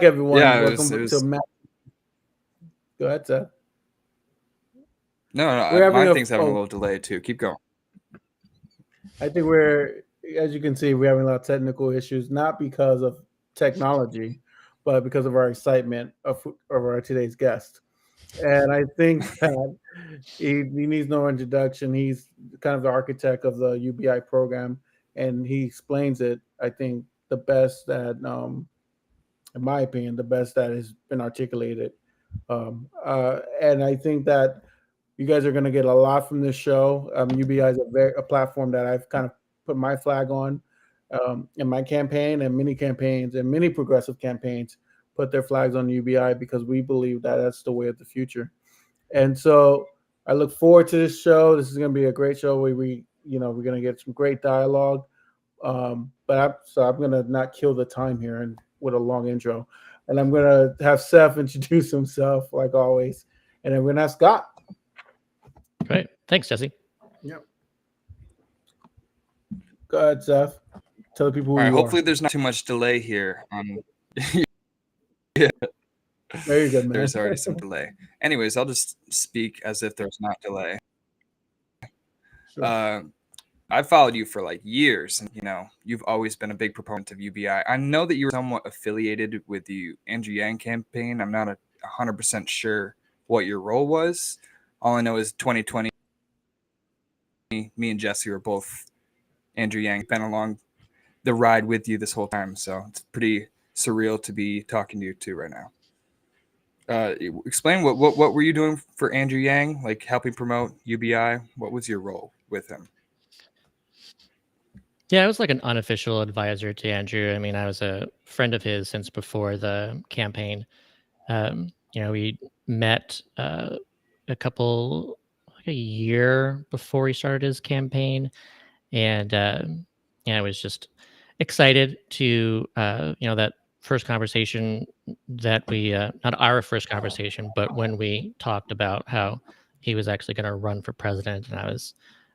everyone. Yeah, it Welcome to was. Matt. Go ahead, Seth. No, no, We're having my a thing's having a oh, little delay too. Keep going. I think we're, as you can see, we're having a lot of technical issues, not because of technology, but because of our excitement of our today's guest. And I think that he needs no introduction. He's kind of the architect of the UBI program, and he explains it. I think the best that, in my opinion, the best that has been articulated. And I think that you guys are going to get a lot from this show. UBI is a platform that I've kind of put my flag on in my campaign, and many campaigns and many progressive campaigns put their flags on UBI because we believe that that's the way of the future. And so I look forward to this show. This is going to be a great show where we're going to get some great dialogue. So I'm going to not kill the time here and with a long intro. And I'm going to have Seth introduce himself like always. And then we're going to have Scott. Great. Thanks, Jesse. Yep. Go ahead, Seth. Tell the people All who right. you are. Hopefully, there's not too much delay here. Very good, man. There's already some delay. Anyways, I'll just speak as if there's not delay. Sure. I've followed you for like years, and you've always been a big proponent of UBI. I know that you were somewhat affiliated with the Andrew Yang campaign. I'm not 100% sure what your role was. All I know is 2020, me and Jesse were both Andrew Yang. Been along the ride with you this whole time, so it's pretty surreal to be talking to you too right now. Explain what were you doing for Andrew Yang, like helping promote UBI? What was your role with him? Yeah, I was like an unofficial advisor to Andrew. I mean, I was a friend of his since before the campaign. We met like a year before he started his campaign, and I was just excited to that first conversation that we not our first conversation, but when we talked about how he was actually going to run for president, and I was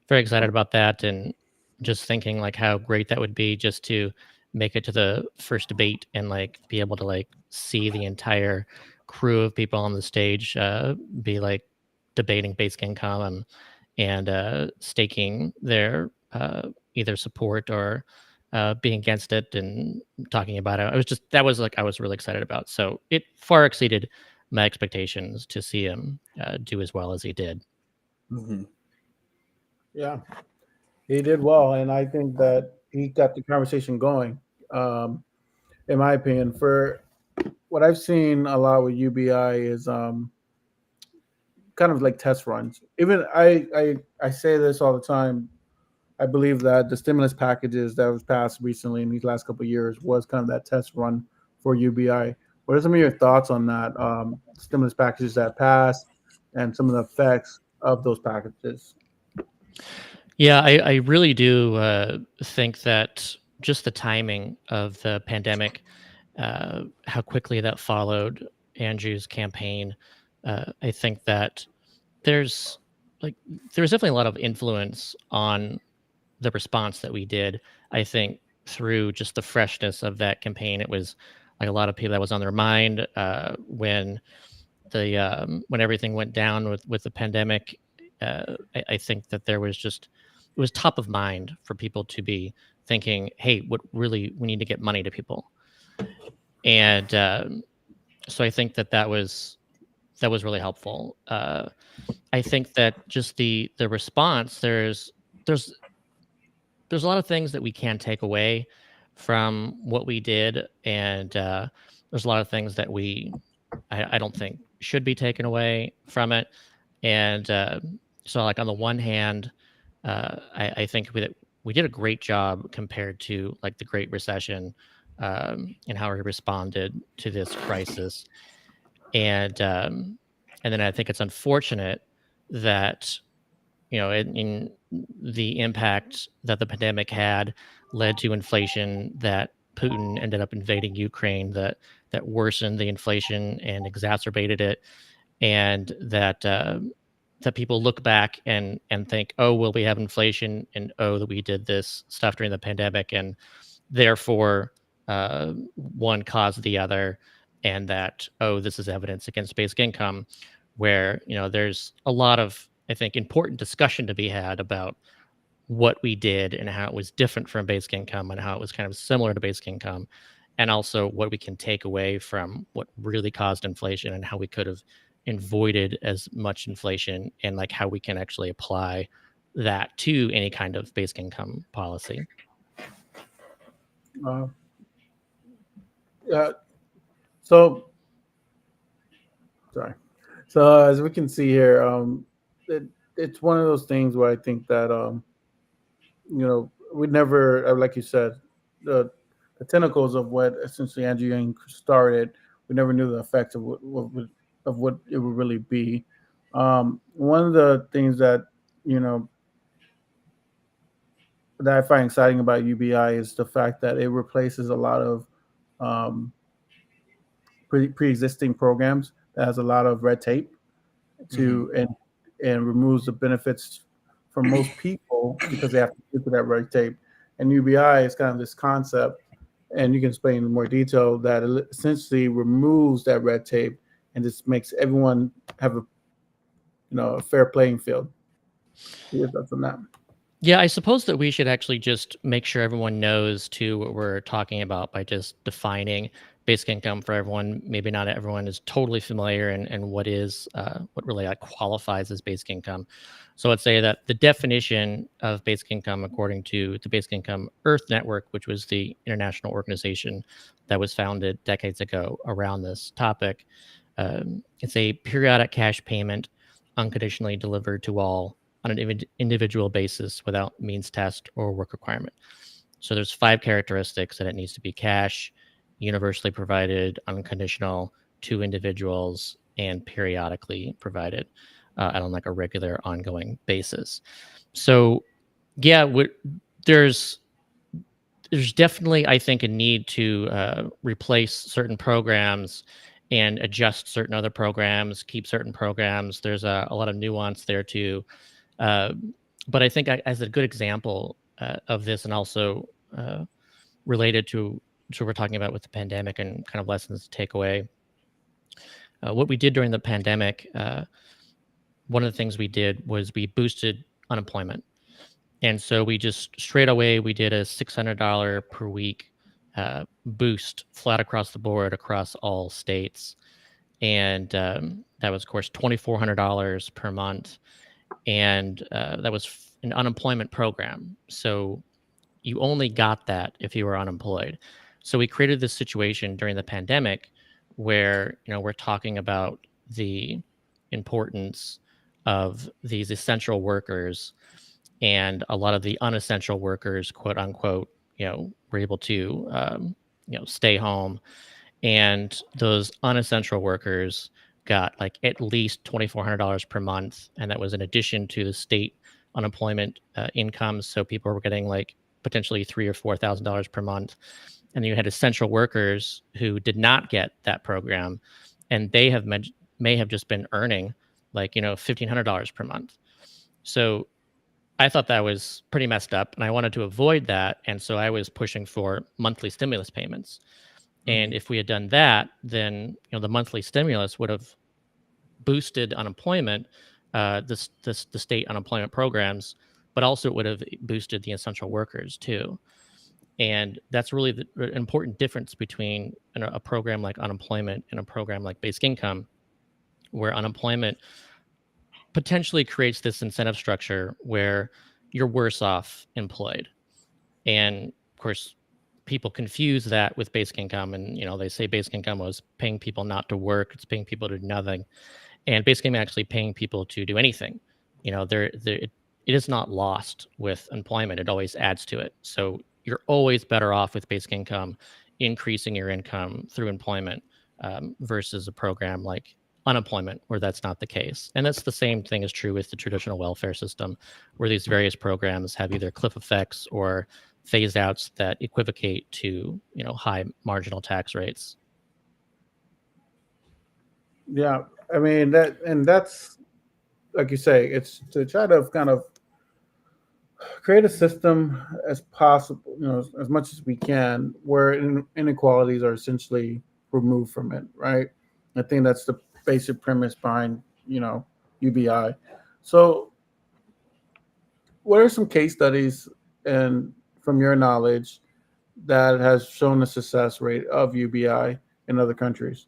very excited about that, and just thinking like how great that would be just to make it to the first debate and like be able to like see the entire crew of people on the stage be like debating basic income and staking their either support or being against it and talking about it. That was like I was really excited about. So it far exceeded my expectations to see him do as well as he did. Mm-hmm. Yeah, he did well, and I think that he got the conversation going. Um, in my opinion, for what I've seen a lot with UBI is kind of like test runs. Even I say this all the time. I believe that the stimulus packages that was passed recently in these last couple of years was kind of that test run for UBI. What are some of your thoughts on that stimulus packages that passed and some of the effects of those packages? Yeah, I really do think that just the timing of the pandemic, how quickly that followed Andrew's campaign, I think that there's there's definitely a lot of influence on the response that we did. I think through just the freshness of that campaign, it was like a lot of people that was on their mind when everything went down with the pandemic. I think that there was just it was top of mind for people to be thinking, hey, what really we need to get money to people, and so I think that was really helpful. I think that just the response there's there's a lot of things that we can take away from what we did, and there's a lot of things that I don't think should be taken away from it. And so, like on the one hand, I think we did a great job compared to like the Great Recession and how we responded to this crisis. And then I think it's unfortunate that in the impact that the pandemic had led to inflation, that Putin ended up invading Ukraine, that worsened the inflation and exacerbated it, and that people look back and think, oh, well, we have inflation, and oh, that we did this stuff during the pandemic, and therefore one caused the other, and that, oh, this is evidence against basic income, where there's a lot of, I think, important discussion to be had about what we did and how it was different from basic income and how it was kind of similar to basic income, and also what we can take away from what really caused inflation and how we could have avoided as much inflation, and like how we can actually apply that to any kind of basic income policy. Uh, yeah. So sorry. So as we can see here, it, it's one of those things where I think that we never, like you said, the tentacles of what essentially Andrew Yang started. We never knew the effects of what it would really be. One of the things that you know that I find exciting about UBI is the fact that it replaces a lot of um, pre-existing programs that has a lot of red tape Mhm. to and removes the benefits from most people because they have to get to that red tape. And UBI is kind of this concept, and you can explain in more detail that it essentially removes that red tape and just makes everyone have a fair playing field. Your thoughts on that? Yeah, I suppose that we should actually just make sure everyone knows too what we're talking about by just defining basic income for everyone. Maybe not everyone is totally familiar and what really qualifies as basic income. So let's say that the definition of basic income, according to the Basic Income Earth Network, which was the international organization that was founded decades ago around this topic, it's a periodic cash payment unconditionally delivered to all on an individual basis without means test or work requirement. So there's 5 characteristics: that it needs to be cash, universally provided, unconditional, to individuals, and periodically provided on like a regular ongoing basis. So yeah, there's there's definitely, I think, a need to replace certain programs and adjust certain other programs, keep certain programs. There's a lot of nuance there too. uh, but I think as a good example of this, and also uh, related to what we're talking about with the pandemic and kind of lessons to take away, what we did during the pandemic, one of the things we did was we boosted unemployment. And so we just straight away we did a $600 per week boost flat across the board across all states, and that was of course $2,400 per month, and that was an unemployment program. So you only got that if you were unemployed. So we created this situation during the pandemic where we're talking about the importance of these essential workers, and a lot of the unessential workers, quote unquote, were able to stay home, and those unessential workers got like at least $2,400 per month, and that was in addition to the state unemployment incomes. So people were getting like potentially $3,000 or $4,000 per month, and then you had essential workers who did not get that program, and they may have just been earning like $1,500 per month. So I thought that was pretty messed up, and I wanted to avoid that, and so I was pushing for monthly stimulus payments. And Mhm. if we had done that, then the monthly stimulus would have boosted unemployment, the state unemployment programs, but also it would have boosted the essential workers too. And that's really the important difference between a program like unemployment and a program like basic income, where unemployment potentially creates this incentive structure where you're worse off employed. And of course, people confuse that with basic income, and they say basic income was paying people not to work, it's paying people to do nothing, and basic income actually paying people to do anything. It is not lost with employment; it always adds to it. So you're always better off with basic income, increasing your income through employment, versus a program like unemployment where that's not the case. And that's the same thing is true with the traditional welfare system, where these various programs have either cliff effects or phase outs that equivocate to high marginal tax rates. Yeah, I mean that's like you say, it's to try to kind of create a system as possible, as much as we can, where inequalities are essentially removed from it, right? I think that's the basic premise behind, UBI. So, what are some case studies and from your knowledge that has shown the success rate of UBI in other countries?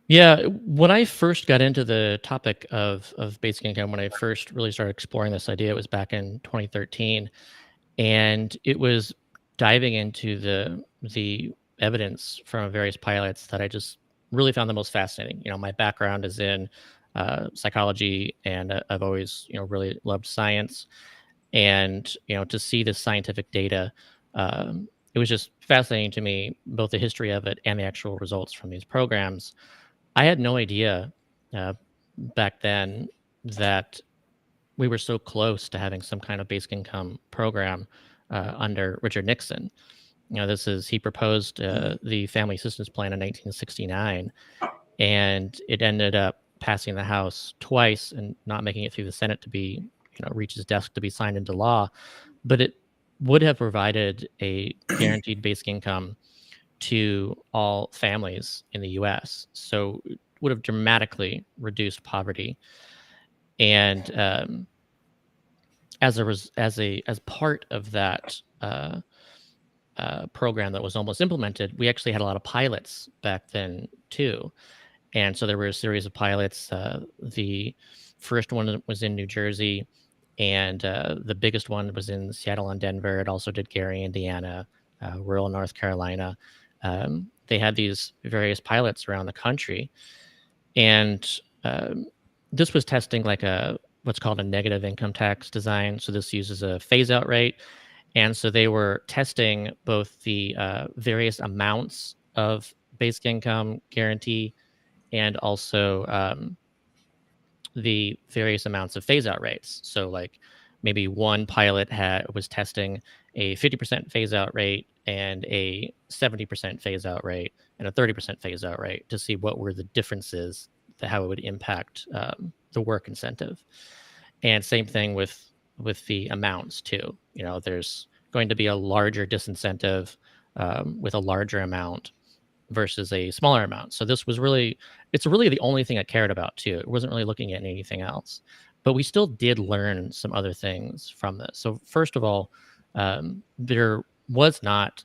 Yeah, when I first got into the topic of basic income, when I first really started exploring this idea, it was back in 2013, and it was diving into the evidence from various pilots that I just really found the most fascinating. My background is in psychology, and I've always really loved science, and to see the scientific data, it was just fascinating to me, both the history of it and the actual results from these programs. I had no idea uh, back then that we were so close to having some kind of basic income program under Richard Nixon. He proposed the Family Assistance Plan in 1969, and it ended up passing the House twice and not making it through the Senate to be, reach his desk to be signed into law. But it would have provided a guaranteed basic income to all families in the US. So it would have dramatically reduced poverty. And as part of that program that was almost implemented, we actually had a lot of pilots back then too. And so there were a series of pilots. The first one was in New Jersey, and the biggest one was in Seattle and Denver. It also did Gary, Indiana, rural North Carolina. They had these various pilots around the country, and this was testing like a what's called a negative income tax design. So this uses a phase out rate, and so they were testing both the various amounts of basic income guarantee and also the various amounts of phase out rates. So like maybe one pilot was testing a 50% phase out rate and a 70% phase out rate and a 30% phase out rate to see what were the differences, how it would impact the work incentive. And same thing with the amounts too. There's going to be a larger disincentive with a larger amount versus a smaller amount. So it's really the only thing I cared about too. It wasn't really looking at anything else, but we still did learn some other things from this. So first of all, there was not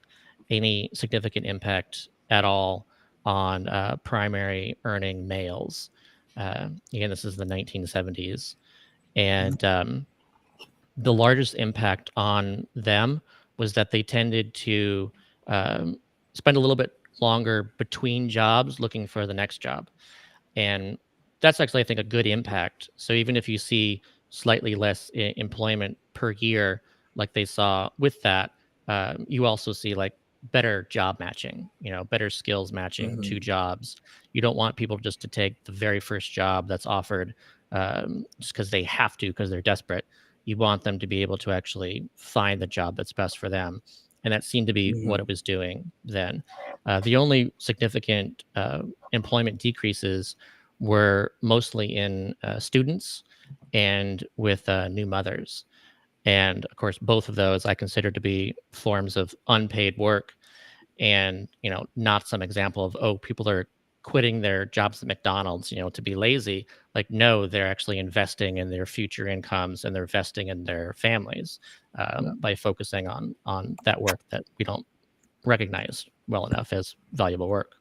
any significant impact at all on primary earning males. Again, this is the 1970s, and the largest impact on them was that they tended to um, spend a little bit longer between jobs looking for the next job. And that's actually, I think, a good impact. So even if you see slightly less employment per year, like they saw with that, you also see like better job matching, better skills matching Mhm. to jobs. You don't want people just to take the very first job that's offered just because they have to, because they're desperate. You want them to be able to actually find the job that's best for them. And that seemed to be what Mhm. it was doing then. The only significant employment decreases were mostly in students and with new mothers. And of course, both of those I consider to be forms of unpaid work, and not some example of, oh, people are quitting their jobs at McDonald's, to be lazy. Like, no, they're actually investing in their future incomes, and they're investing in their families Yeah. by focusing on that work that we don't recognize well enough as valuable work.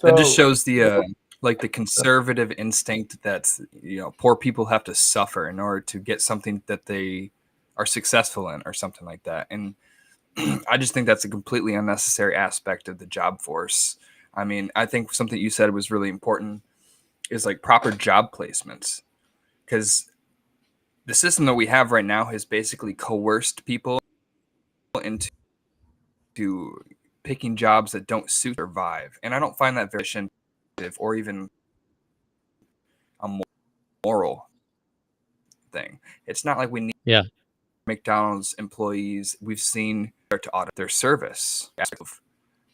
That just So, shows the like the conservative instinct that poor people have to suffer in order to get something that they are successful in or something like that. And I just think that's a completely unnecessary aspect of the job force. I mean, I think something you said was really important is like proper job placements, because the system that we have right now has basically coerced people into picking jobs that don't suit survive. And I don't find that very efficient or even a moral thing. It's not like we need Yeah. McDonald's employees. We've seen start to audit their service.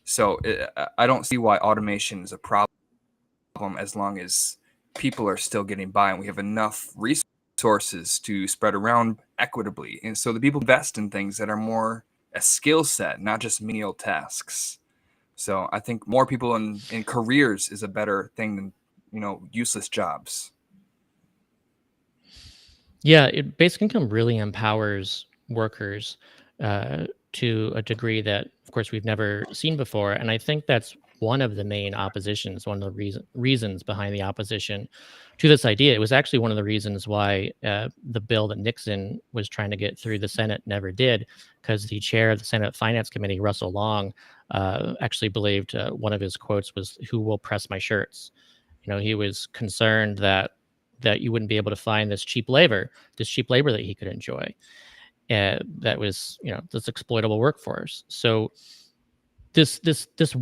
So I don't see why automation is a problem as long as people are still getting by and we have enough resources to spread around equitably. And so the people invest in things that are more a skill set, not just menial tasks. So I think more people in careers is a better thing than, useless jobs. Yeah, basic income really empowers workers to a degree that, of course, we've never seen before. And I think that's one of the main oppositions, one of the reasons behind the opposition to this idea. It was actually one of the reasons why the bill that Nixon was trying to get through the Senate never did, because the chair of the Senate Finance Committee, Russell Long, actually believed one of his quotes was, "Who will press my shirts?" He was concerned that you wouldn't be able to find this cheap labor that he could enjoy. That was, this exploitable workforce. So this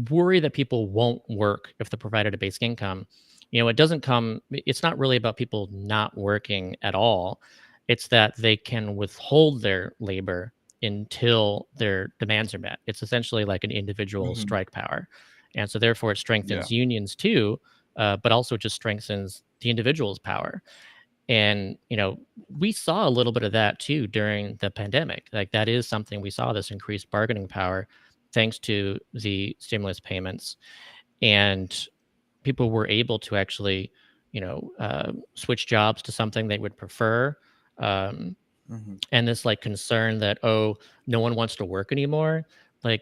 worry that people won't work if they're provided a basic income, it's not really about people not working at all. It's that they can withhold their labor until their demands are met. It's essentially like an individual Mm-hmm. strike power. And so therefore it Yeah. strengthens unions too, but also it just strengthens the individual's power. And we saw a little bit of that too during the pandemic. Like, that is something we saw, this increased bargaining power thanks to the stimulus payments. And people were able to actually switch jobs to something they would prefer. um, Mm-hmm. and this like concern that, oh, no one wants to work anymore, like,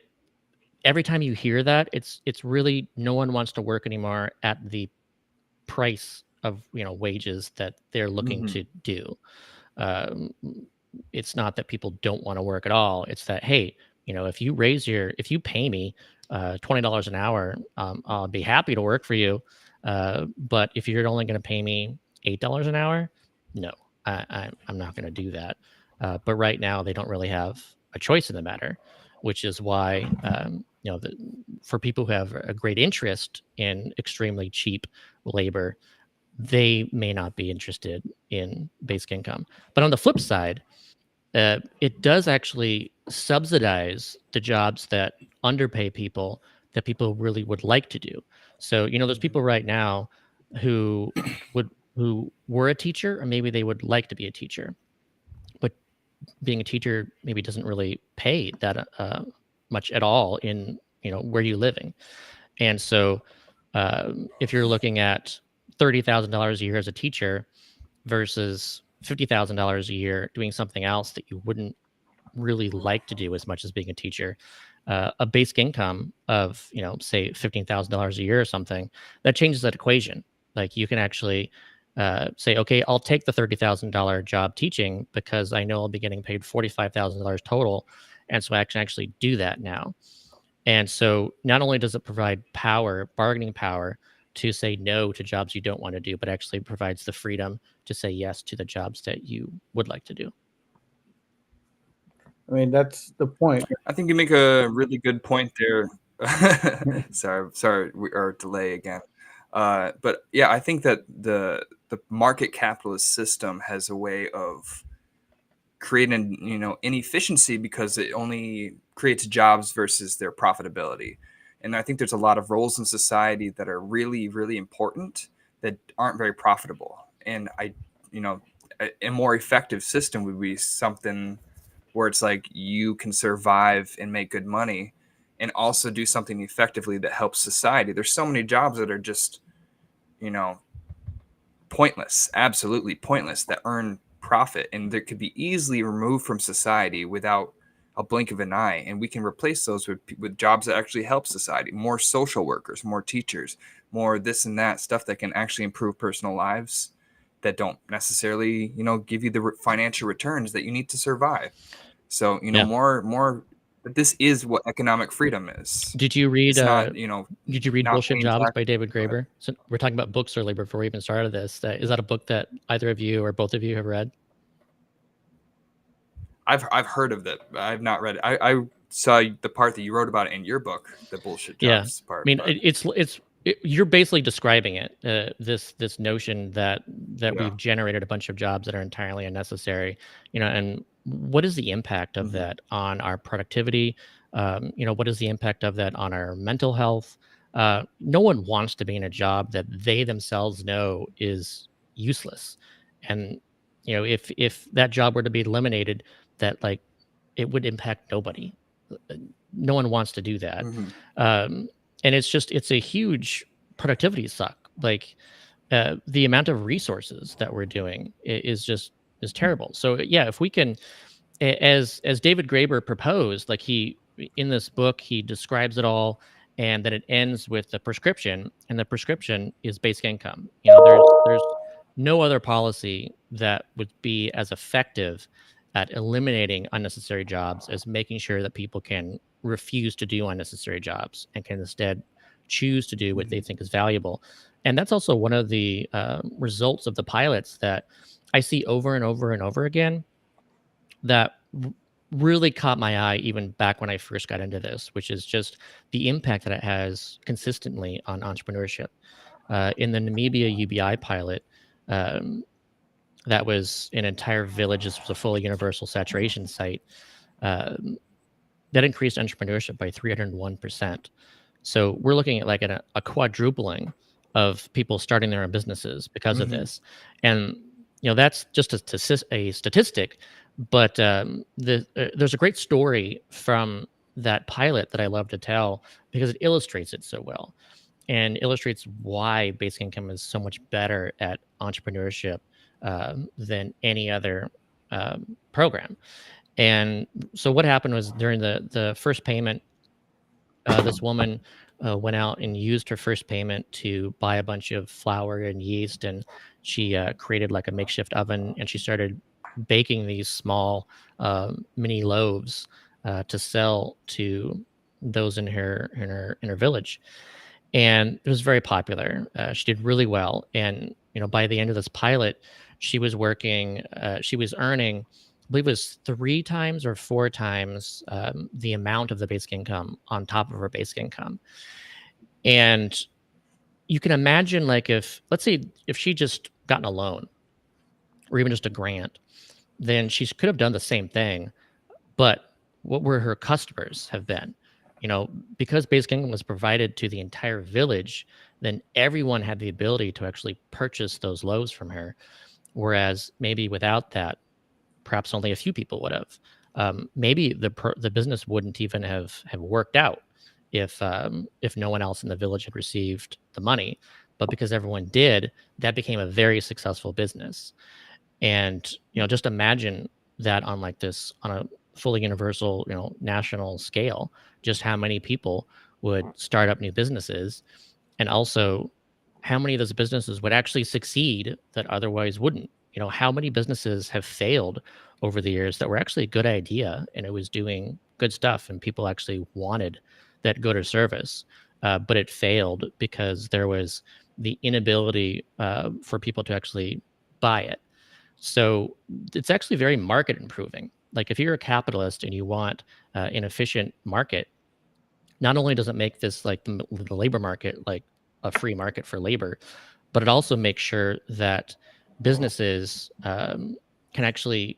every time you hear that, it's really, no one wants to work anymore at the price of wages that they're looking Mm-hmm. to do. um, it's not that people don't want to work at all. It's that, hey, if you pay me $20 an hour, I'll be happy to work for you. But if you're only going to pay me $8 an hour, no, I'm not going to do that. But right now, they don't really have a choice in the matter, which is why for people who have a great interest in extremely cheap labor, they may not be interested in basic income. But on the flip side, it does actually subsidize the jobs that underpay people, that people really would like to do. So, there's Mm-hmm. people right now who who were a teacher, or maybe they would like to be a teacher, but being a teacher maybe doesn't really pay that much at all in where you're living. And so, if you're looking at $30,000 a year as a teacher versus $50,000 a year doing something else that you wouldn't really like to do as much as being a teacher, a basic income of, say $15,000 a year or something, that changes that equation. Like, you can actually say, okay, I'll take the $30,000 job teaching because I know I'll be getting paid $45,000 total, and so I can actually do that now. And so not only does it provide bargaining power to say no to jobs you don't want to do, but actually provides the freedom to say yes to the jobs that you would like to do. I mean, that's the point. I think you make a really good point there. sorry, our delay again. But yeah, I think that the market capitalist system has a way of creating inefficiency because it only creates jobs versus their profitability. And I think there's a lot of roles in society that are really, really important that aren't very profitable. And a more effective system would be something where it's like you can survive and make good money and also do something effectively that helps society. There's so many jobs that are just, you know, pointless, absolutely pointless, that earn profit and that could be easily removed from society without a blink of an eye. And we can replace those with jobs that actually help society, more social workers, more teachers, more this and that stuff that can actually improve personal lives that don't necessarily, give you the financial returns that you need to survive. So, Yeah. more, but this is what economic freedom is. Did you read? It's not, Did you read not Bullshit paying Jobs tax. by David Graeber? So we're talking about books earlier before we even started this. Is that a book that either of you or both of you have read? I've heard of it. I've not read it. I saw the part that you wrote about it in your book, the bullshit Yeah, jobs part. I mean, But you're basically describing it. This notion that yeah. we've generated a bunch of jobs that are entirely unnecessary. And what is the impact of Mhm. that on our productivity? What is the impact of that on our mental health? No one wants to be in a job that they themselves know is useless. And if that job were to be eliminated, that, like, it would impact nobody. no one wants to do that. Mhm. And it's a huge productivity suck. Like the amount of resources that we're doing is terrible. So yeah, if we can, as David Graeber proposed, like he in this book he describes it all, and then it ends with the prescription, and the prescription is basic income. There's no other policy that would be as effective at eliminating unnecessary jobs as making sure that people can refuse to do unnecessary jobs and can instead choose to do what they think is valuable. And that's also one of the results of the pilots that I see over and over and over again that really caught my eye even back when I first got into this, which is just the impact that it has consistently on entrepreneurship. In the Namibia UBI pilot, um, that was an entire village. This was a fully universal saturation site. Um, that increased entrepreneurship by 301%. So we're looking at like a quadrupling of people starting their own businesses because of Mhm. this. And that's just a statistic, but there's a great story from that pilot that I love to tell because it illustrates it so well and illustrates why basic income is so much better at entrepreneurship than any other program. And so what happened was during the first payment, this woman went out and used her first payment to buy a bunch of flour and yeast, and she created like a makeshift oven, and she started baking these small mini loaves to sell to those in her village, and it was very popular. She did really well, and by the end of this pilot, she was earning, I believe it was 3 times or 4 times the amount of the basic income on top of her basic income. And you can imagine, like, if let's say if she just gotten a loan or even just a grant, then she could have done the same thing. But what were her customers have been? You know, because basic income was provided to the entire village, then everyone had the ability to actually purchase those loaves from her. Whereas maybe without that, perhaps only a few people would have. Maybe the business wouldn't even have worked out if no one else in the village had received the money. But because everyone did, that became a very successful business. And just imagine that on like this on a fully universal, national scale, just how many people would start up new businesses, and also how many of those businesses would actually succeed that otherwise wouldn't. How many businesses have failed over the years that were actually a good idea and it was doing good stuff and people actually wanted that good or service, but it failed because there was the inability for people to actually buy it. So it's actually very market improving. Like if you're a capitalist and you want an efficient market, not only does it make this like the labor market like a free market for labor, but it also makes sure that businesses can actually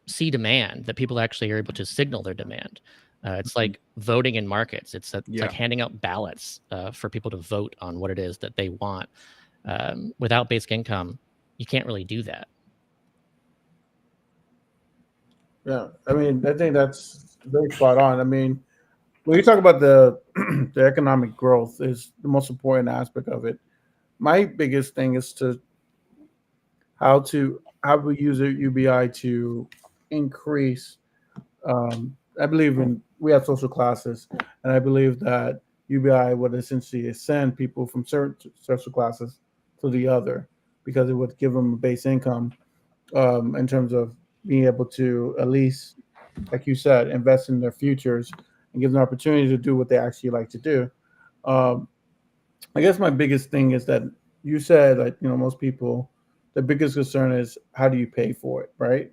see demand, that people actually are able to signal their demand. It's Mhm. like voting in markets. It's like Yeah. handing out ballots for people to vote on what it is that they want. Without basic income, you can't really do that. Yeah, I mean, I think that's very spot on. I mean, when you talk about the the economic growth is the most important aspect of it. My biggest thing is to how we use a UBI to increase. I believe in we have social classes, and I believe that UBI would essentially send people from certain social classes to the other because it would give them a base income in terms of being able to at least, like you said, invest in their futures and give them an opportunity to do what they actually like to do. Um, I guess my biggest thing is that you said like most people, the biggest concern is how do you pay for it, right?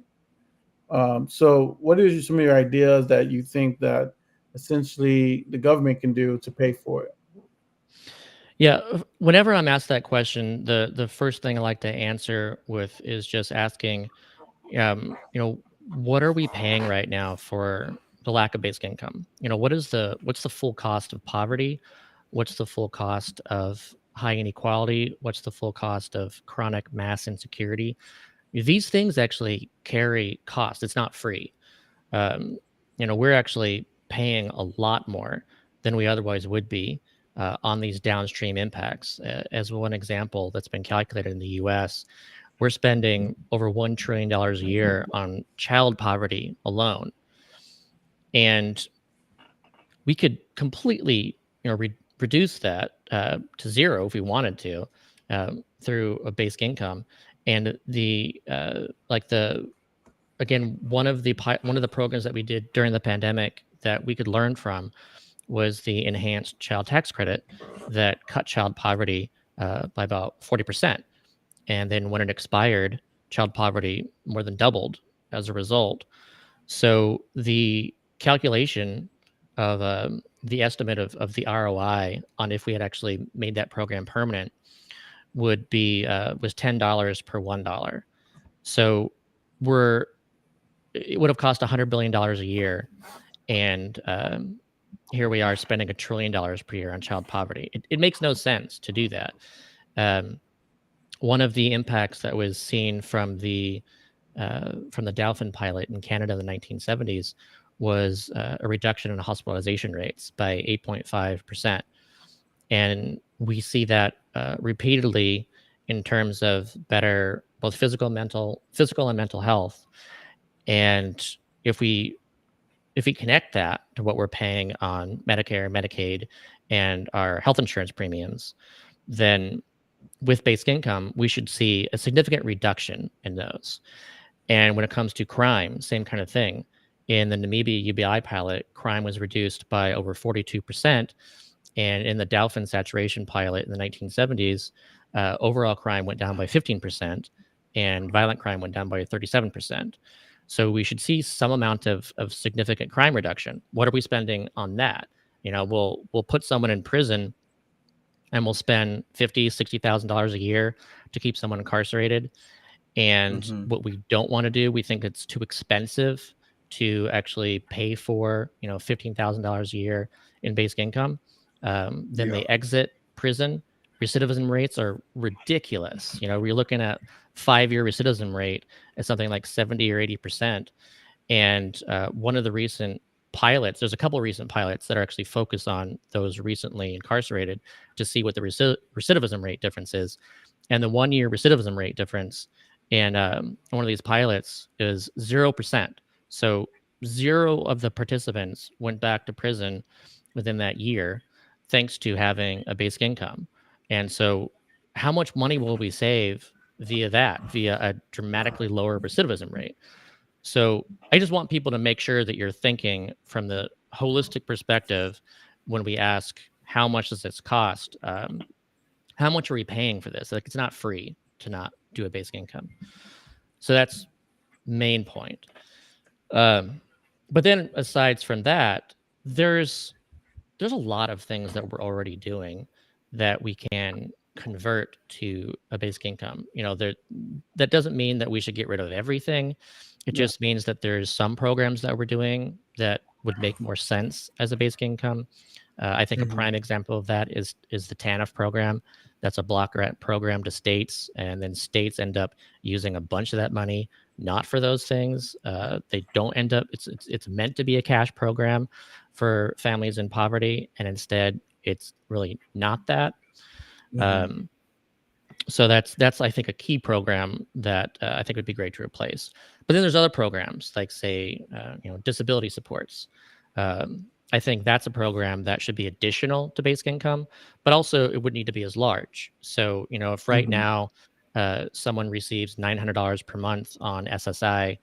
So what is some of your ideas that you think that essentially the government can do to pay for it? Yeah, whenever I'm asked that question, the first thing I like to answer with is just asking, what are we paying right now for the lack of basic income? What's the full cost of poverty? What's the full cost of high inequality? What's the full cost of chronic mass insecurity? These things actually carry cost. It's not free. Um, we're actually paying a lot more than we otherwise would be on these downstream impacts. As one example that's been calculated in the US, we're spending over $1 trillion a year on child poverty alone. And we could completely, reduce that to zero if we wanted to through a basic income. And again, one of the programs that we did during the pandemic that we could learn from was the enhanced child tax credit that cut child poverty by about 40%. And then when it expired, child poverty more than doubled as a result. So the calculation of the estimate of the ROI on if we had actually made that program permanent would be was $10 per $1. So we're it would have cost $100 billion a year, and here we are spending $1 trillion per year on child poverty. It makes no sense to do that. One of the impacts that was seen from the Dolphin pilot in Canada in the 1970s was a reduction in hospitalization rates by 8.5%. And we see that repeatedly in terms of better both physical and mental health. And if we connect that to what we're paying on Medicare, Medicaid, and our health insurance premiums, then with basic income, we should see a significant reduction in those. And when it comes to crime, same kind of thing. In the Namibia UBI pilot, crime was reduced by over 42%. And in the Dolphin saturation pilot in the 1970s, overall crime went down by 15%, and violent crime went down by 37%. So we should see some amount of significant crime reduction. What are we spending on that? We'll put someone in prison and we'll spend $50,000-$60,000 a year to keep someone incarcerated. And what we don't want to do, we think it's too expensive to actually pay for, $15,000 a year in basic income. Then they exit prison. Recidivism rates are ridiculous. We're looking at 5-year recidivism rate at something like 70 or 80%. And one of the recent pilots, there's a couple of recent pilots that are actually focused on those recently incarcerated to see what the recidivism rate difference is. And the 1-year recidivism rate difference in one of these pilots is 0%. So 0 of the participants went back to prison within that year, thanks to having a basic income. And so how much money will we save via a dramatically lower recidivism rate? So I just want people to make sure that you're thinking from the holistic perspective when we ask, how much does this cost? How much are we paying for this? Like, it's not free to not do a basic income. So that's main point. But then aside from that, there's a lot of things that we're already doing that we can convert to a basic income. That doesn't mean that we should get rid of everything. It just means that there's some programs that we're doing that would make more sense as a basic income. I think a prime example of that is the TANF program. That's a block grant program to states, and then states end up using a bunch of that money not for those things. They don't end up. It's meant to be a cash program for families in poverty, and instead, it's really not that. So that's I think a key program that I think would be great to replace. But then there's other programs like, say, disability supports. I think that's a program that should be additional to basic income, but also it would need to be as large. So if right now someone receives $900 per month on SSI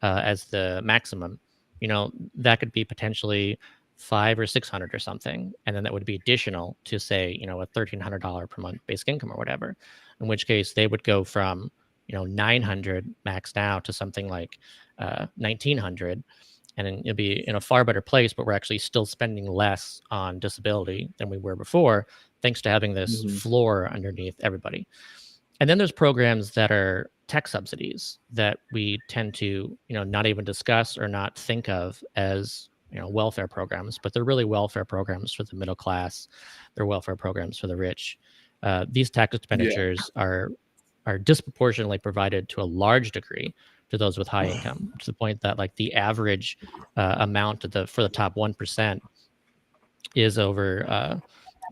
as the maximum, that could be potentially 500 or 600 or something, and then that would be additional to, say, a $1,300 per month basic income or whatever. In which case they would go from 900 maxed out to something like 1,900, and then it'll be in a far better place. But we're actually still spending less on disability than we were before, thanks to having this floor underneath everybody. And then there's programs that are tech subsidies that we tend to not even discuss or not think of as welfare programs, but they're really welfare programs for the middle class. They're welfare programs for the rich. These tax expenditures are disproportionately provided to a large degree to those with high income, to the point that like the average amount for the top 1% is over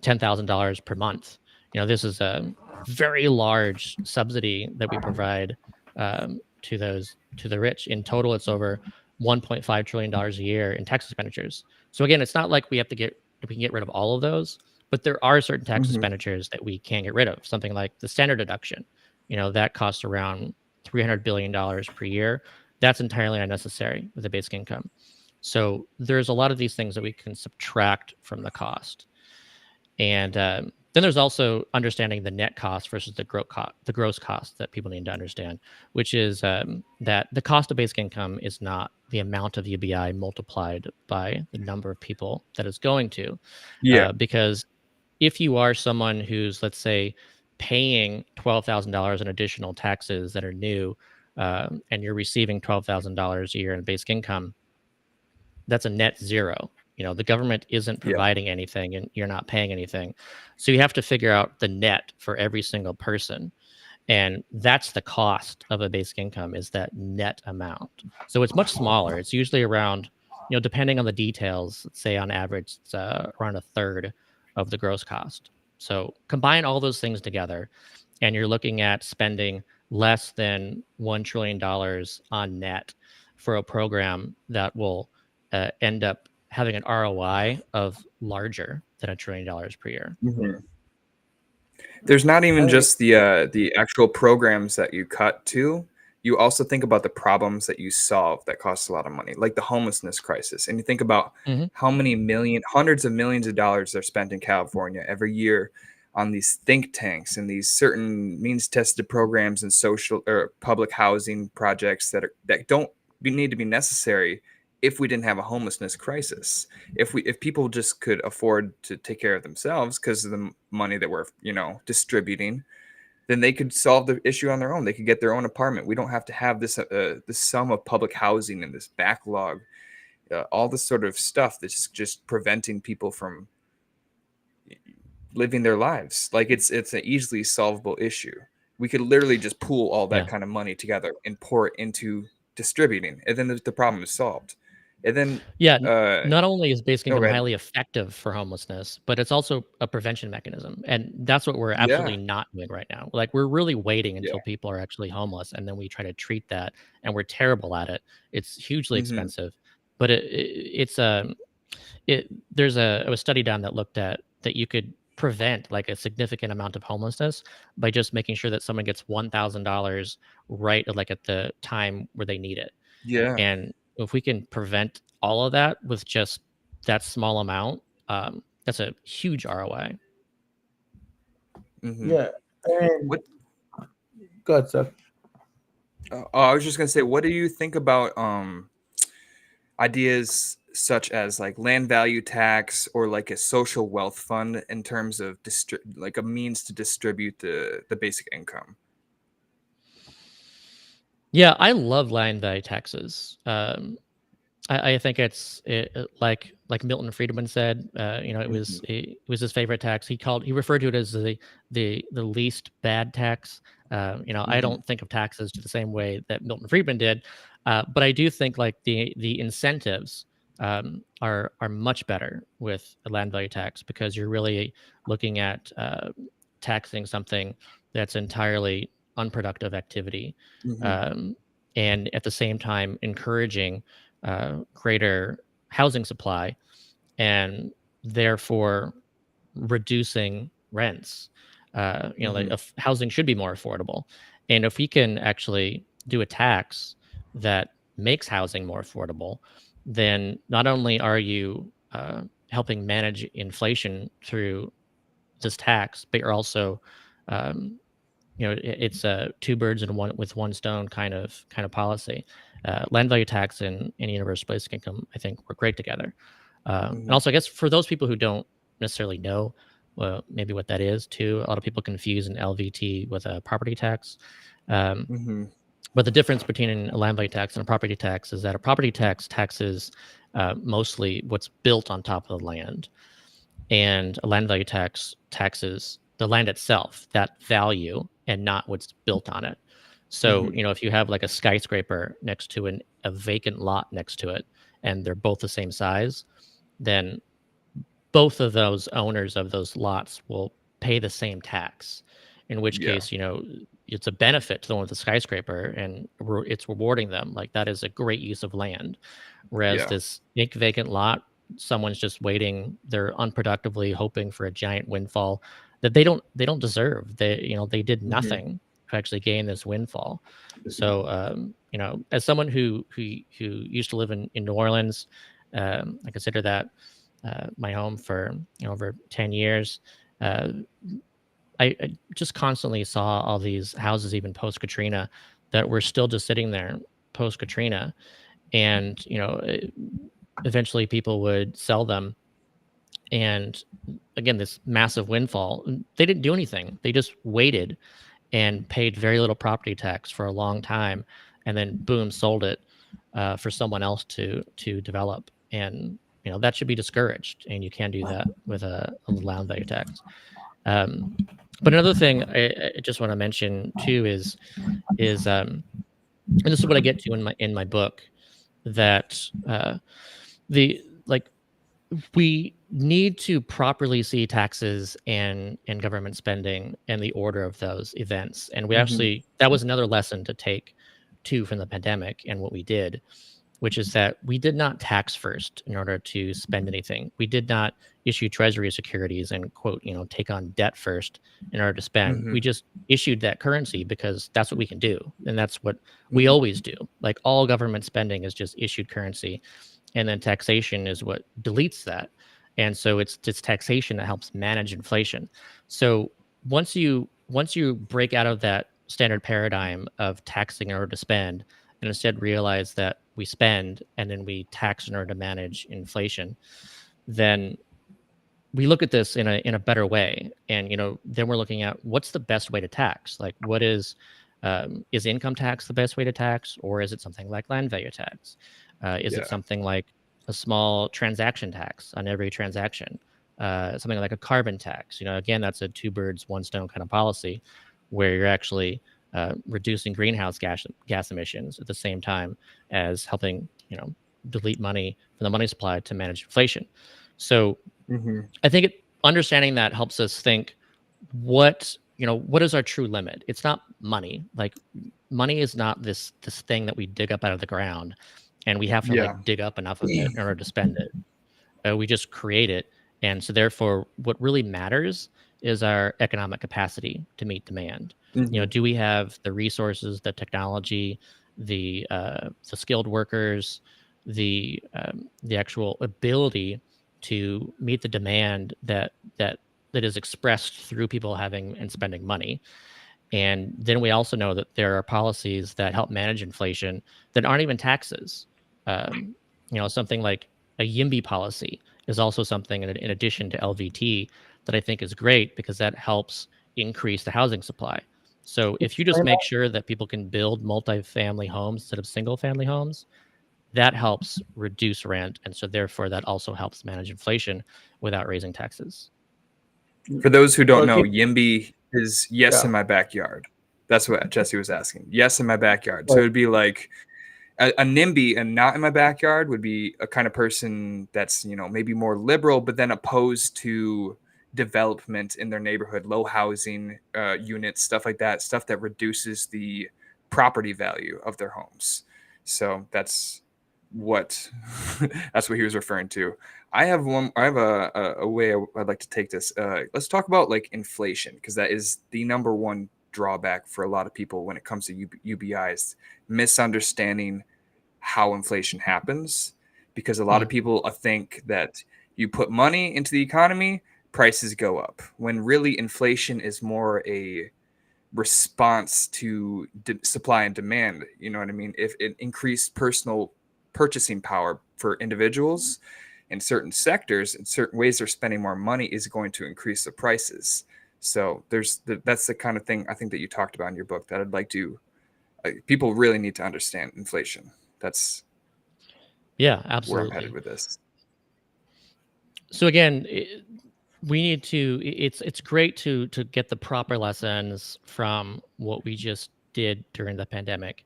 $10,000 per month. This is a very large subsidy that we provide to the rich. In total, it's over $1.5 trillion a year in tax expenditures. So again, it's not like we can get rid of all of those, but there are certain tax Mhm. expenditures that we can get rid of. Something like the standard deduction, that costs around $300 billion per year. That's entirely unnecessary with a basic income. So there's a lot of these things that we can subtract from the cost. And then there's also understanding the net cost versus the gross cost that people need to understand, which is that the cost of basic income is not the amount of UBI multiplied by the number of people that it's going to. Yeah. Because if you are someone who's, let's say, paying $12,000 in additional taxes that are new, and you're receiving $12,000 a year in basic income, that's a net zero. The government isn't Yeah. providing anything and you're not paying anything. So you have to figure out the net for every single person. And that's the cost of a basic income, is that net amount. So it's much smaller. It's usually around, depending on the details, let's say on average, it's around a third of the gross cost. So combine all those things together, and you're looking at spending less than $1 trillion on net for a program that will end up having an ROI of larger than $1 trillion per year. Mhm. There's not even just the actual programs that you cut to. You also think about the problems that you solve that cost a lot of money, like the homelessness crisis. And you think about Mhm. how many hundreds of millions of dollars are spent in California every year on these think tanks and these certain means tested programs and social or public housing projects that don't need to be necessary if we didn't have a homelessness crisis. If people just could afford to take care of themselves because of the money that we're distributing, then they could solve the issue on their own. They could get their own apartment. We don't have to have this sum of public housing and this backlog, all this sort of stuff that's just preventing people from living their lives. Like it's an easily solvable issue. We could literally just pool all that Yeah. kind of money together and pour it into distributing, and then the problem is solved. And then Yeah. uh Not only is basic no, income go ahead. highly effective for homelessness, but it's also a prevention mechanism. And that's what we're Yeah, absolutely not doing right now. Like, we're really waiting yeah. until people are actually homeless, and then we try to treat that, and we're terrible at it. It's hugely Hmm. expensive, but there's a study done that looked at that you could prevent like a significant amount of homelessness by just making sure that someone gets $1,000 right like at the time where they need it. Yeah. And if we can prevent all of that with just that small amount, that's a huge ROI. Hmm. Yeah. And What go ahead, Seth. I was just gonna say, what do you think about ideas such as like land value tax or like a social wealth fund in terms of like a means to distribute the basic income? Yeah, I love land value taxes. I think like Milton Friedman said, Hmm. it was his favorite tax. He referred to it as the least bad tax. I Hmm. don't think of taxes to the same way that Milton Friedman did, but I do think like the incentives are much better with a land value tax, because you're really looking at taxing something that's entirely unproductive activity, Hmm. um, and at the same time encouraging greater housing supply, and therefore reducing rents. Like Hmm. housing should be more affordable, and if we can actually do a tax that makes housing more affordable, then not only are you helping manage inflation through this tax, but you're also um, it's a two birds and one with one stone kind of policy. Land value tax and universal basic income, I think, work great together. And Hmm. also, I guess for those people who don't necessarily know, maybe what that is too, a lot of people confuse an LVT with a property tax. Um, Hmm. but the difference between a land value tax and a property tax is that a property tax taxes mostly what's built on top of the land, and a land value tax taxes the land itself, that value, and not what's built on it. So, if you have like a skyscraper next to a vacant lot next to it, and they're both the same size, then both of those owners of those lots will pay the same tax. In which Yeah. case, it's a benefit to the one with the skyscraper, and it's rewarding them. Like that is a great use of land. Whereas Yeah. this big vacant lot, someone's just waiting. They're unproductively hoping for a giant windfall that they don't deserve. They did nothing to actually gain this windfall. So, as someone who used to live in New Orleans, I consider that my home for over 10 years. Uh, I just constantly saw all these houses, even post Katrina, that were still just sitting there post Katrina, and eventually people would sell them, and again, this massive windfall. They didn't do anything; they just waited and paid very little property tax for a long time, and then boom, sold it for someone else to develop. And that should be discouraged, and you can't do that with a land value tax. But another thing I just want to mention too is and this is what I get to in my book, that the like we need to properly see taxes and government spending and the order of those events. And we actually, that was another lesson to take too from the pandemic and what we did, which is that we did not tax first in order to spend anything. We did not issue treasury securities and quote, take on debt first in order to spend. We just issued that currency because that's what we can do. And that's what we always do. Like all government spending is just issued currency. And then taxation is what deletes that. And so it's taxation that helps manage inflation. So once you break out of that standard paradigm of taxing in order to spend, and instead realize that we spend and then we tax in order to manage inflation, then we look at this in a better way. And then we're looking at what's the best way to tax. Like what is income tax the best way to tax, or is it something like land value tax? Is it something like a small transaction tax on every transaction? Something like a carbon tax? Again, that's a two birds, one stone kind of policy, where you're actually reducing greenhouse gas emissions at the same time as helping, delete money from the money supply to manage inflation. So I think understanding that helps us think what is our true limit. It's not money. Like money is not this thing that we dig up out of the ground, and we have to like dig up enough of it in order to spend it. We just create it, and so therefore, what really matters is our economic capacity to meet demand. Do we have the resources, the technology, the skilled workers, the actual ability to meet the demand that is expressed through people having and spending money? And then we also know that there are policies that help manage inflation that aren't even taxes. Something like a YIMBY policy is also something in addition to LVT that I think is great, because that helps increase the housing supply. So if you just make sure that people can build multifamily homes instead of single family homes, that helps reduce rent. And so therefore that also helps manage inflation without raising taxes. For those who don't know, YIMBY is yes in my backyard. That's what Jesse was asking. Yes in my backyard. So it'd be like a NIMBY and not in my backyard would be a kind of person that's, maybe more liberal, but then opposed to development in their neighborhood, low housing units, stuff like that, stuff that reduces the property value of their homes. So that's what he was referring to. I have a way I'd like to take this. Let's talk about like inflation, because that is the number one drawback for a lot of people when it comes to UBIs, misunderstanding how inflation happens. Because a lot of people think that you put money into the economy, prices go up, when really inflation is more a response to supply and demand. You know what I mean? If it increased personal purchasing power for individuals in certain sectors, in certain ways they're spending more money, is going to increase the prices. So that's the kind of thing I think that you talked about in your book that I'd like to people really need to understand inflation. That's absolutely where I'm headed with this. So again, we need to, it's great to get the proper lessons from what we just did during the pandemic.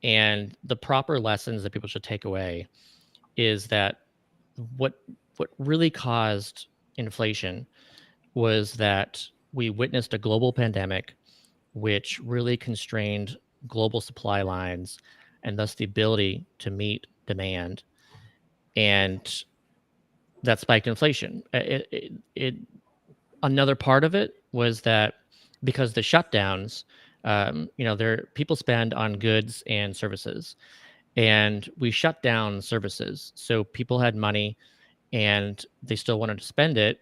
And the proper lessons that people should take away is that what what really caused inflation was that we witnessed a global pandemic which really constrained global supply lines and thus the ability to meet demand. And that spiked inflation. Another part of it was that because the shutdowns, there people spend on goods and services, and we shut down services, so people had money and they still wanted to spend it,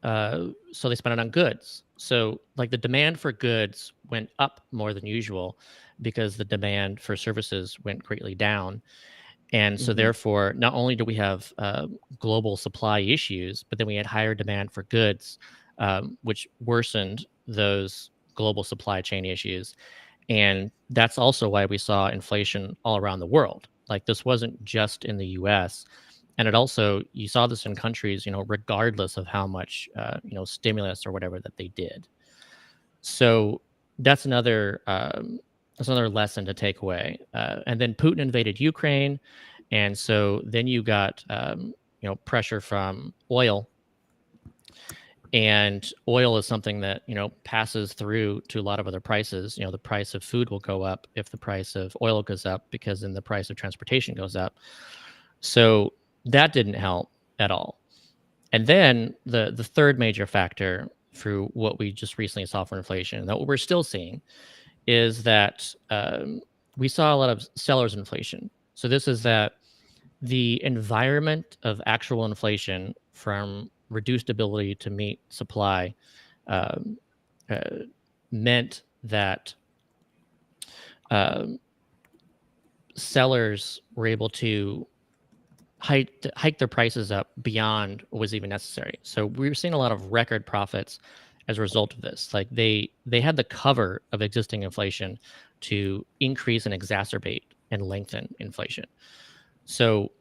so they spent it on goods. So, like the demand for goods went up more than usual because the demand for services went greatly down. And so, Mhm. therefore, not only do we have global supply issues, but then we had higher demand for goods, which worsened those global supply chain issues. And that's also why we saw inflation all around the world. Like this wasn't just in the US. And it also, you saw this in countries, regardless of how much, stimulus or whatever that they did. So that's another lesson to take away. And then Putin invaded Ukraine, and so then you got pressure from oil, and oil is something that passes through to a lot of other prices. The price of food will go up if the price of oil goes up, because then the price of transportation goes up. So that didn't help at all. And then the third major factor through what we just recently saw for inflation, and that what we're still seeing, is that we saw a lot of sellers inflation. So this is that the environment of actual inflation from reduced ability to meet supply um, uh, meant that um, sellers were able to hike their prices up beyond what was even necessary. So we were seeing a lot of record profits as a result of this. Like they had the cover of existing inflation to increase and exacerbate and lengthen inflation. So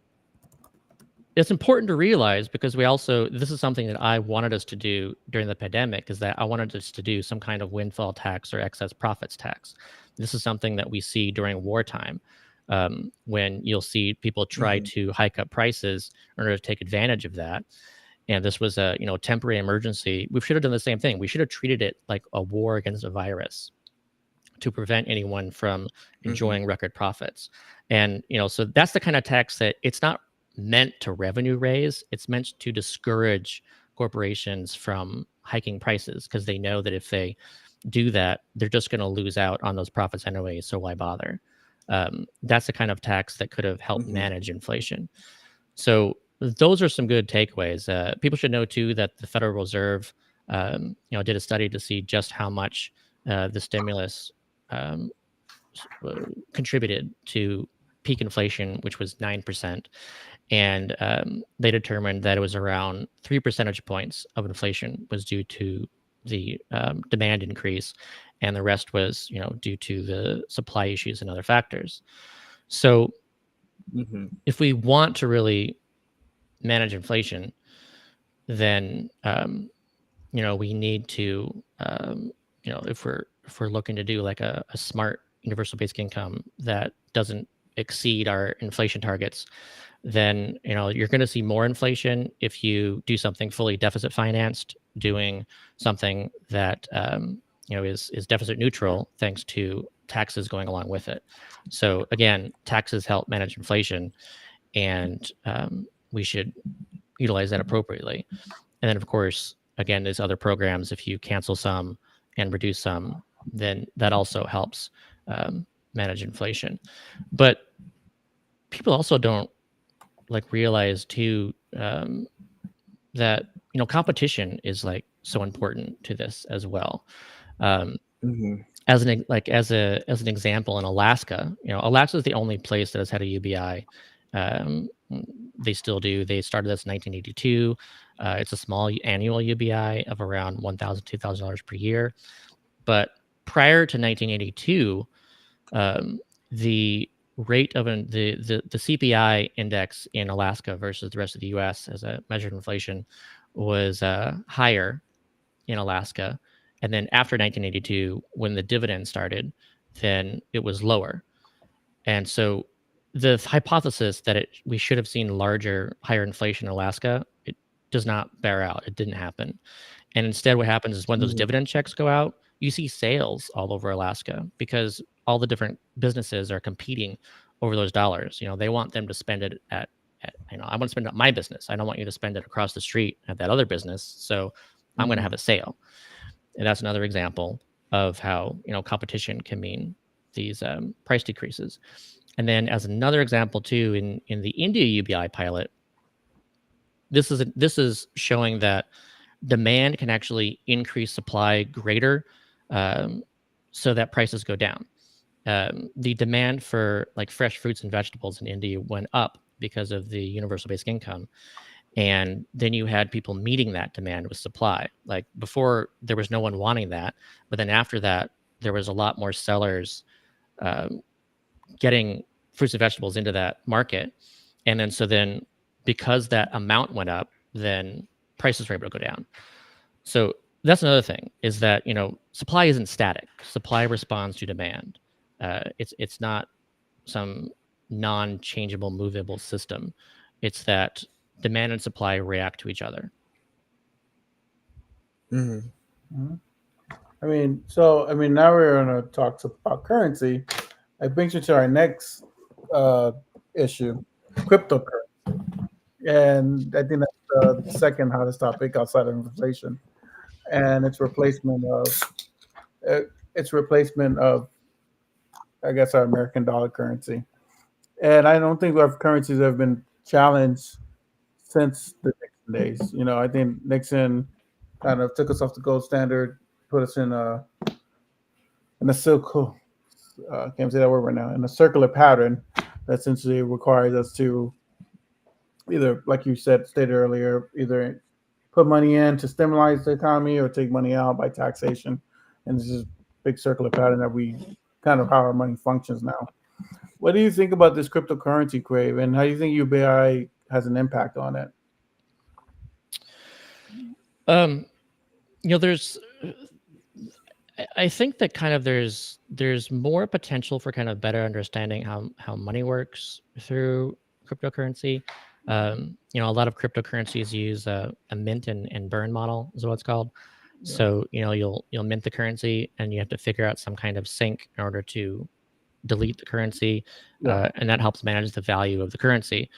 it's important to realize, because this is something that I wanted us to do during the pandemic, is that I wanted us to do some kind of windfall tax or excess profits tax. This is something that we see during wartime, when you'll see people try Mhm. to hike up prices in order to take advantage of that. And this was a temporary emergency. We should have done the same thing. We should have treated it like a war against a virus to prevent anyone from Mhm. enjoying record profits. And so that's the kind of tax that it's not meant to revenue raise, it's meant to discourage corporations from hiking prices, because they know that if they do that, they're just going to lose out on those profits anyway, so why bother? That's the kind of tax that could have helped Mhm. manage inflation. So those are some good takeaways. People should know too that the Federal Reserve, did a study to see just how much the stimulus um, contributed to peak inflation, which was 9%. And they determined that it was around 3 percentage points of inflation was due to the demand increase, and the rest was, due to the supply issues and other factors. So Mhm. if we want to really manage inflation, then we need to if we're looking to do like a smart universal basic income that doesn't exceed our inflation targets, then you're going to see more inflation if you do something fully deficit financed, doing something that is deficit neutral thanks to taxes going along with it. So again, taxes help manage inflation, and we should utilize that appropriately. And then, of course, again, there's other programs. If you cancel some and reduce some, then that also helps manage inflation. But people also don't like realize too that competition is like so important to this as well. Um, Mhm. as an example, in Alaska, Alaska is the only place that has had a UBI. They still do. They started this in 1982. It's a small annual UBI of around $1,000, $2,000 per year. But prior to 1982, um, the rate of the CPI index in Alaska versus the rest of the U.S. as a measured inflation was higher in Alaska, And then after 1982, when the dividend started, then it was lower. And so the hypothesis that we should have seen higher inflation in Alaska, it does not bear out. It didn't happen. And instead, what happens is when those Mhm. dividend checks go out, you see sales all over Alaska because all the different businesses are competing over those dollars. They want them to spend it I want to spend it at my business. I don't want you to spend it across the street at that other business. So I'm going to have a sale. And that's another example of how, competition can mean these price decreases. And then as another example too, in the India UBI pilot, this is showing that demand can actually increase supply greater, so that prices go down. The demand for like fresh fruits and vegetables in India went up because of the universal basic income. And then you had people meeting that demand with supply. Like before, there was no one wanting that. But then after that, there was a lot more sellers um, getting fruits and vegetables into that market. And then because that amount went up, then prices were able to go down. So that's another thing is that supply isn't static. Supply responds to demand. It's not some non-changeable, movable system. It's that demand and supply react to each other. Mhm. Mhm. Now we're going to talk about currency. It brings you to our next uh, issue, cryptocurrency, and I think that's the second hottest topic outside of inflation, and uh, its replacement of, I guess, our American dollar currency. And I don't think our currencies have been challenged since the Nixon days. I think Nixon kind of took us off the gold standard, put us in a circle. Can't say that word right now. In a circular pattern that essentially requires us to either, like you stated earlier, either put money in to stimulate the economy or take money out by taxation. And this is a big circular pattern that we kind of how our money functions now. What do you think about this cryptocurrency crave, and how do you think UBI has an impact on it? Um, there's I think that kind of there's more potential for kind of better understanding how money works through cryptocurrency. A lot of cryptocurrencies use a mint and burn model is what it's called. Yeah, So you'll mint the currency and you have to figure out some kind of sink in order to delete the currency, yeah, and that helps manage the value of the currency.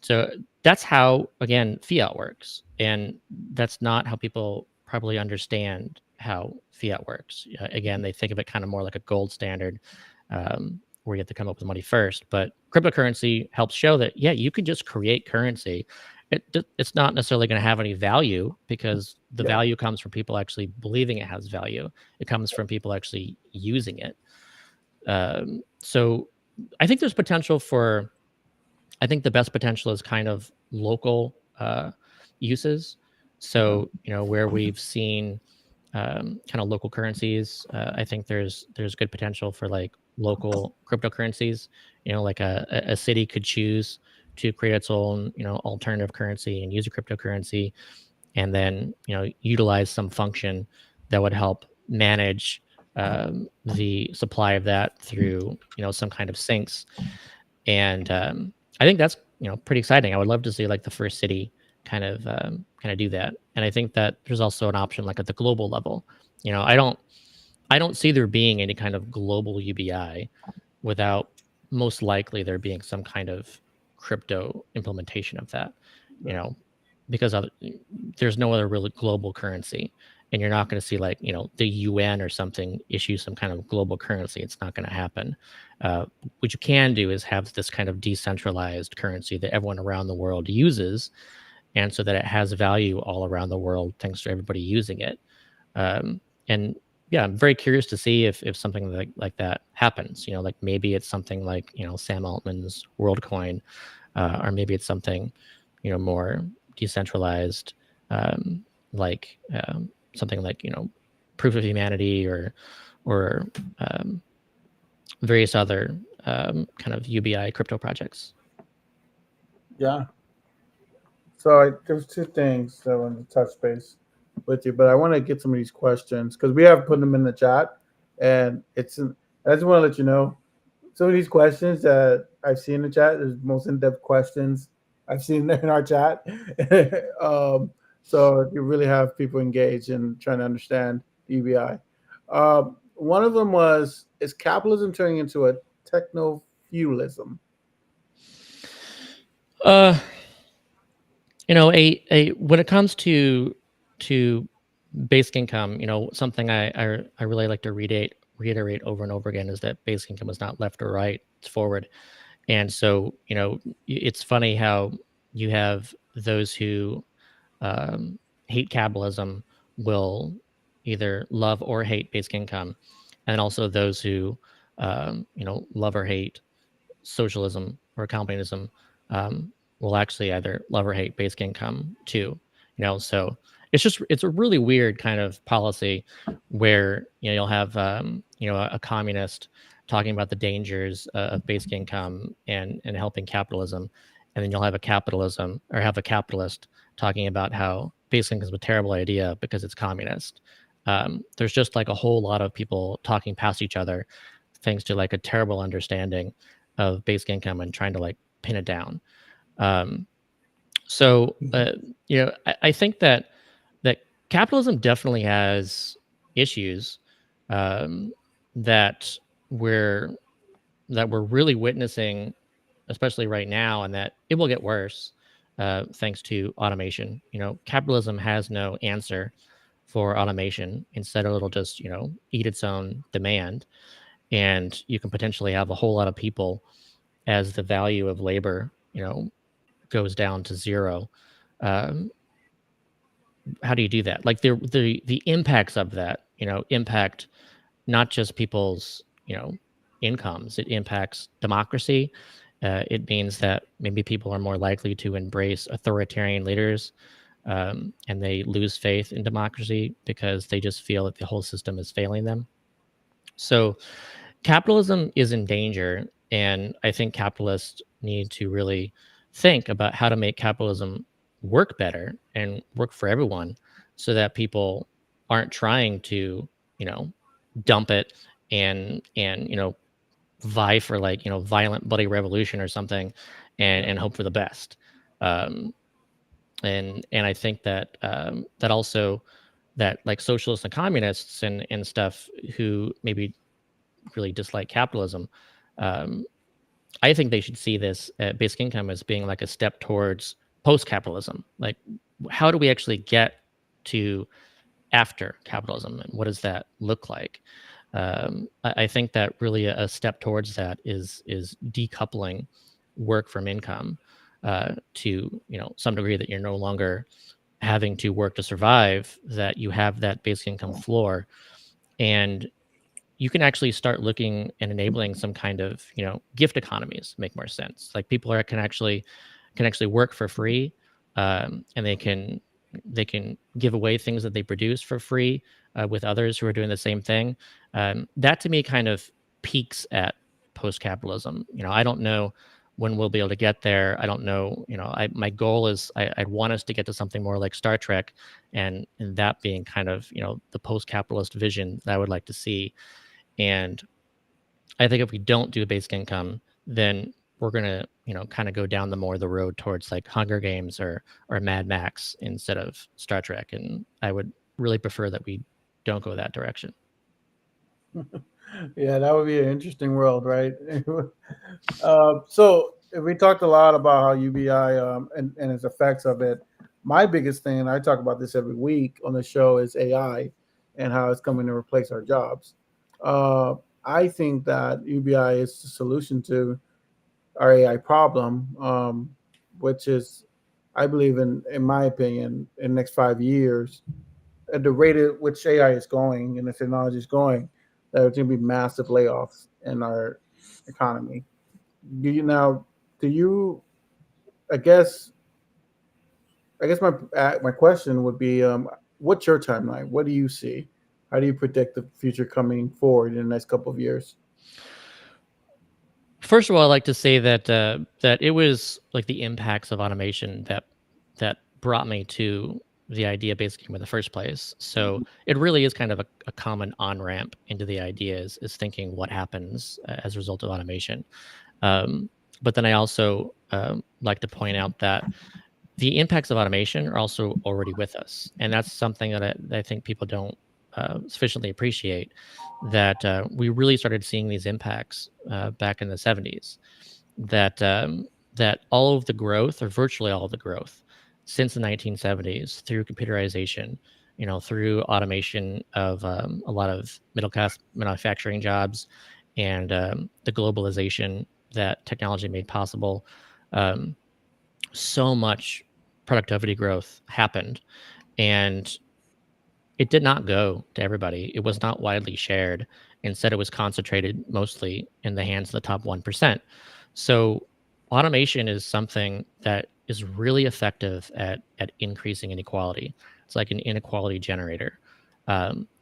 So that's how, again, fiat works, and that's not how people probably understand how fiat works. Again, they think of it kind of more like a gold standard, where you have to come up with money first. But cryptocurrency helps show that you can just create currency. It's not necessarily going to have any value because the yeah, value comes from people actually believing it has value. It comes from people actually using it. So I think there's potential for, I think the best potential is kind of local uses. yeah, So, where we've seen kind of local currencies, I think there's good potential for like local cryptocurrencies. Like a city could choose to create its own, alternative currency and use a cryptocurrency, and then utilize some function that would help manage the supply of that through some kind of sinks. And I think that's pretty exciting. I would love to see like the first city kind of do that. And I think that there's also an option like at the global level. I don't see there being any kind of global UBI without most likely there being some kind of crypto implementation of that. You yeah, know, because there's no other really global currency, and you're not going to see like the UN or something issue some kind of global currency. It's not going to happen. What you can do is have this kind of decentralized currency that everyone around the world uses, and so that it has value all around the world thanks to everybody using it. And yeah, I'm very curious to see if something like that happens. Like maybe it's something like Sam Altman's WorldCoin, or maybe it's something more decentralized, um, like something like Proof of Humanity or various other kind of UBI crypto projects. yeah. So there's two things that I wanted to touch base. with you, but I want to get some of these questions because we have put them in the chat, and I just want to let you know some of these questions that I've seen in the chat is most in-depth questions I've seen in our chat. So you really have people engaged in trying to understand UBI. One of them was: is capitalism turning into a techno feudalism? Uh, a when it comes to basic income, something I really like to reiterate over and over again is that basic income is not left or right; it's forward. And so, it's funny how you have those who um, hate capitalism will either love or hate basic income, and also those who love or hate socialism or communism will actually either love or hate basic income too. So it's a really weird kind of policy where you'll have a communist talking about the dangers of basic income and helping capitalism, and then you'll have a capitalist talking about how basic income is a terrible idea because it's communist. There's just like a whole lot of people talking past each other thanks to like a terrible understanding of basic income and trying to like pin it down. Um, so I think that capitalism definitely has issues um, that we're that we're really witnessing, especially right now, and that it will get worse thanks to automation. Capitalism has no answer for automation. Instead, it'll just eat its own demand, and you can potentially have a whole lot of people as the value of labor goes down to zero. um, how do you do that? Like the impacts of that impact not just people's incomes. It impacts democracy. It means that maybe people are more likely to embrace authoritarian leaders, and they lose faith in democracy because they just feel that the whole system is failing them. So capitalism is in danger, and I think capitalists need to really think about how to make capitalism work better and work for everyone, so that people aren't trying to you know dump it and vie for like violent bloody revolution or something, and Yeah. hope for the best. Um and and I think that that also that like socialists and communists and stuff who maybe really dislike capitalism, um, I think they should see this basic income as being like a step towards post-capitalism. Like, how do we actually get to after capitalism, and what does that look like? I think that really a step towards that is decoupling work from income to some degree, that you're no longer having to work to survive, that you have that basic income floor, and you can actually start looking and enabling some kind of gift economies make more sense. Like people can actually work for free, and they can give away things that they produce for free with others who are doing the same thing. That to me kind of peaks at post-capitalism. I don't know when we'll be able to get there. I don't know. My goal is I'd want us to get to something more like Star Trek, and that being kind of the post-capitalist vision that I would like to see. And I think if we don't do a basic income, then we're gonna, kind of go down the road towards like Hunger Games or Mad Max instead of Star Trek. And I would really prefer that we don't go that direction. Yeah, that would be an interesting world, right? So we talked a lot about how UBI and its effects of it. My biggest thing, and I talk about this every week on the show, is AI and how it's coming to replace our jobs. Uh, I think that UBI is the solution to our AI problem, which is, I believe, in my opinion, in the next 5 years, at the rate at which AI is going and the technology is going, that there's going to be massive layoffs in our economy. Do you now? Do you? I guess. I guess my question would be, what's your timeline? What do you see? How do you predict the future coming forward in the next couple of years? First of all, I like to say that it was like the impacts of automation that brought me to the idea basically came in the first place. So it really is kind of a common on ramp into the ideas is thinking what happens as a result of automation. Um, but then I also like to point out that the impacts of automation are also already with us, and that's something that I think people don't sufficiently appreciate. That we really started seeing these impacts back in the '70s. That that all of the growth, or virtually all of the growth, since the 1970s through computerization, through automation of a lot of middle class manufacturing jobs, and the globalization that technology made possible. Um, so much productivity growth happened, and it did not go to everybody. It was not widely shared. Instead, it was concentrated mostly in the hands of the top 1%. So automation is something that is really effective at increasing inequality. It's like an inequality generator.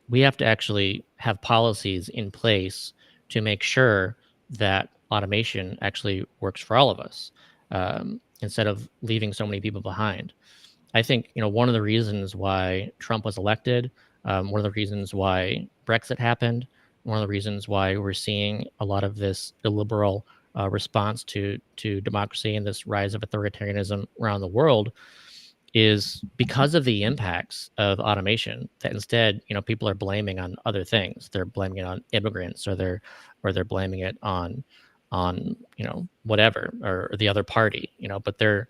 We have to actually have policies in place to make sure that automation actually works for all of us, instead of leaving so many people behind. I think one of the reasons why Trump was elected, one of the reasons why Brexit happened, one of the reasons why we're seeing a lot of this illiberal response to democracy and this rise of authoritarianism around the world is because of the impacts of automation. That instead, people are blaming on other things. They're blaming it on immigrants, or they're blaming it on whatever, or the other party. But they're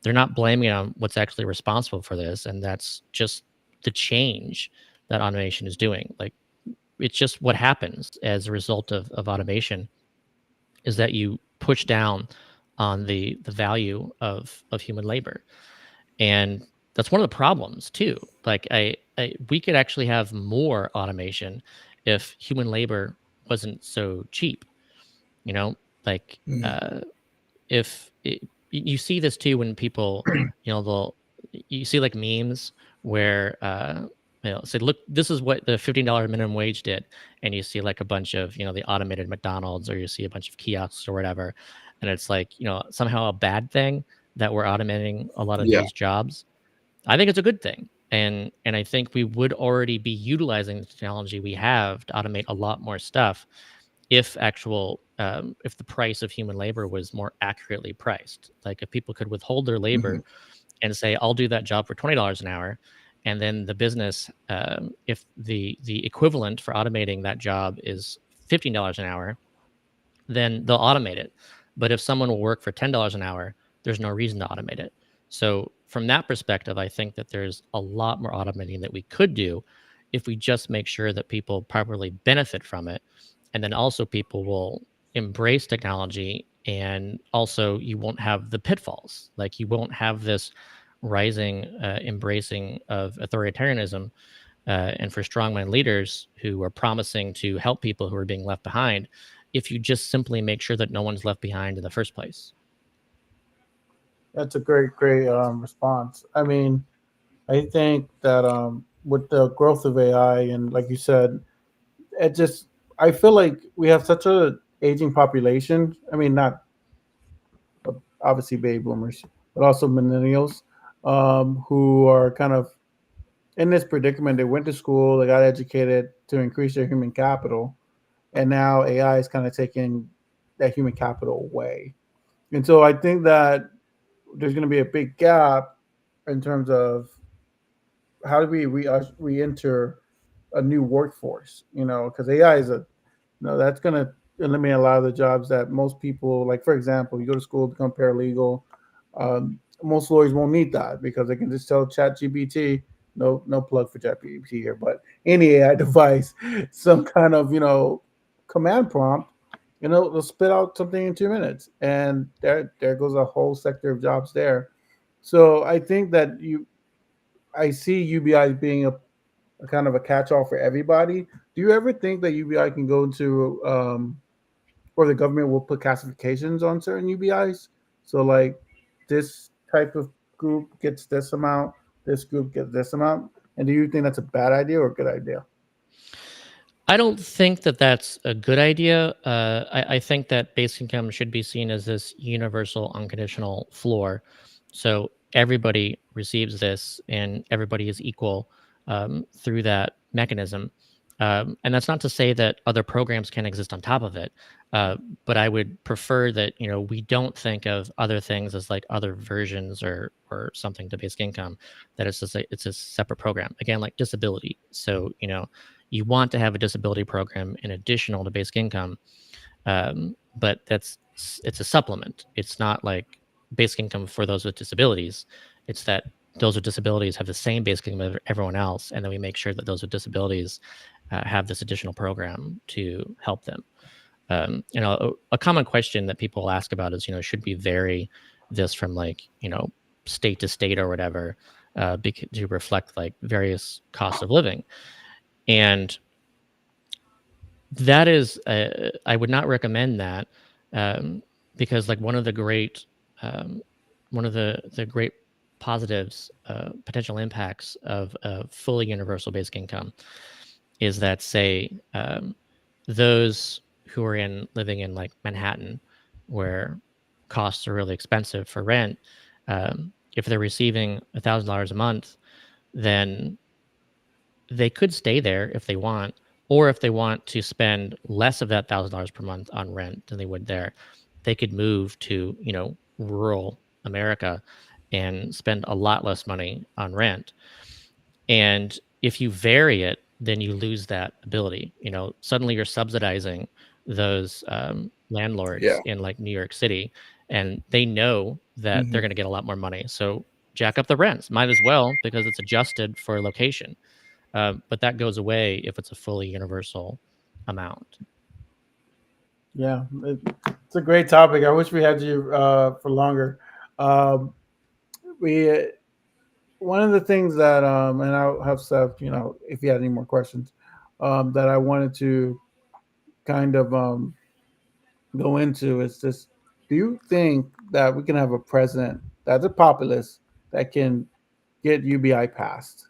not blaming it on what's actually responsible for this, and that's just the change that automation is doing. Like, it's just what happens as a result of automation is that you push down on the value of human labor. And that's one of the problems too. Like, we could actually have more automation if human labor wasn't so cheap. You know, like Mhm. if it, you see this too when people, they'll you see like memes where say, look, this is what the $15 minimum wage did, and you see like a bunch of the automated McDonald's, or you see a bunch of kiosks or whatever, and it's like somehow a bad thing that we're automating a lot of Yeah. these jobs. I think it's a good thing. And I think we would already be utilizing the technology we have to automate a lot more stuff if the price of human labor was more accurately priced. Like, if people could withhold their Mhm. labor and say, I'll do that job for $20 an hour, and then the business, if the equivalent for automating that job is $15 an hour, then they'll automate it. But if someone will work for $10 an hour, there's no reason to automate it. So from that perspective, I think that there's a lot more automating that we could do if we just make sure that people properly benefit from it. And then also people will embrace technology, and also you won't have the pitfalls. Like, you won't have this rising embracing of authoritarianism, and for strongman leaders who are promising to help people who are being left behind, if you just simply make sure that no one's left behind in the first place. That's a great response. I mean, I think that with the growth of AI and like you said, it just I feel like we have such a aging population. I mean, not obviously baby boomers, but also millennials, who are kind of in this predicament. They went to school, they got educated to increase their human capital, and now AI is kind of taking that human capital away. And so I think that there's going to be a big gap in terms of how do we re-enter a new workforce, because AI is that's going to eliminate a lot of the jobs that most people, like, for example, you go to school, become paralegal. Most lawyers won't need that because they can just tell chat gpt, no plug for chat gpt here, but any AI device, some kind of command prompt, they'll spit out something in 2 minutes, and there goes a whole sector of jobs there. So I think that I see UBI being a kind of a catch-all for everybody. Do you ever think that UBI can go into or the government will put classifications on certain UBIs? So, like, this type of group gets this amount, this group gets this amount. And do you think that's a bad idea or a good idea? I don't think that that's a good idea. I think that basic income should be seen as this universal, unconditional floor. So everybody receives this and everybody is equal through that mechanism. And that's not to say that other programs can exist on top of it, but I would prefer that we don't think of other things as like other versions or something to basic income. That it's just it's a separate program. Again, like disability. So you want to have a disability program in additional to basic income, but it's a supplement. It's not like basic income for those with disabilities. It's that those with disabilities have the same basic income as everyone else, and then we make sure that those with disabilities have this additional program to help them. A common question that people ask about is, should we vary this from like state to state or whatever, to reflect like various costs of living, and that is, I would not recommend that, um, because like um, one of the great positives, potential impacts of a fully universal basic income is that, say, those who are living in like Manhattan, where costs are really expensive for rent, if they're receiving $1,000 a month, then they could stay there if they want, or if they want to spend less of that $1,000 per month on rent than they would there, they could move to rural America and spend a lot less money on rent. And if you vary it, then you lose that ability. Suddenly you're subsidizing those Yeah. landlords in like New York City, and they know that they're Hmm. going to get a lot more money. So jack up the rents. Might as well, because it's adjusted for location. But that goes away if it's a fully universal amount. Yeah, it's a great topic. I wish we had you for longer. Um, we One of the things that and I'll have Seth, if you had any more questions, that I wanted to kind of go into is this: do you think that we can have a president that's a populist that can get UBI passed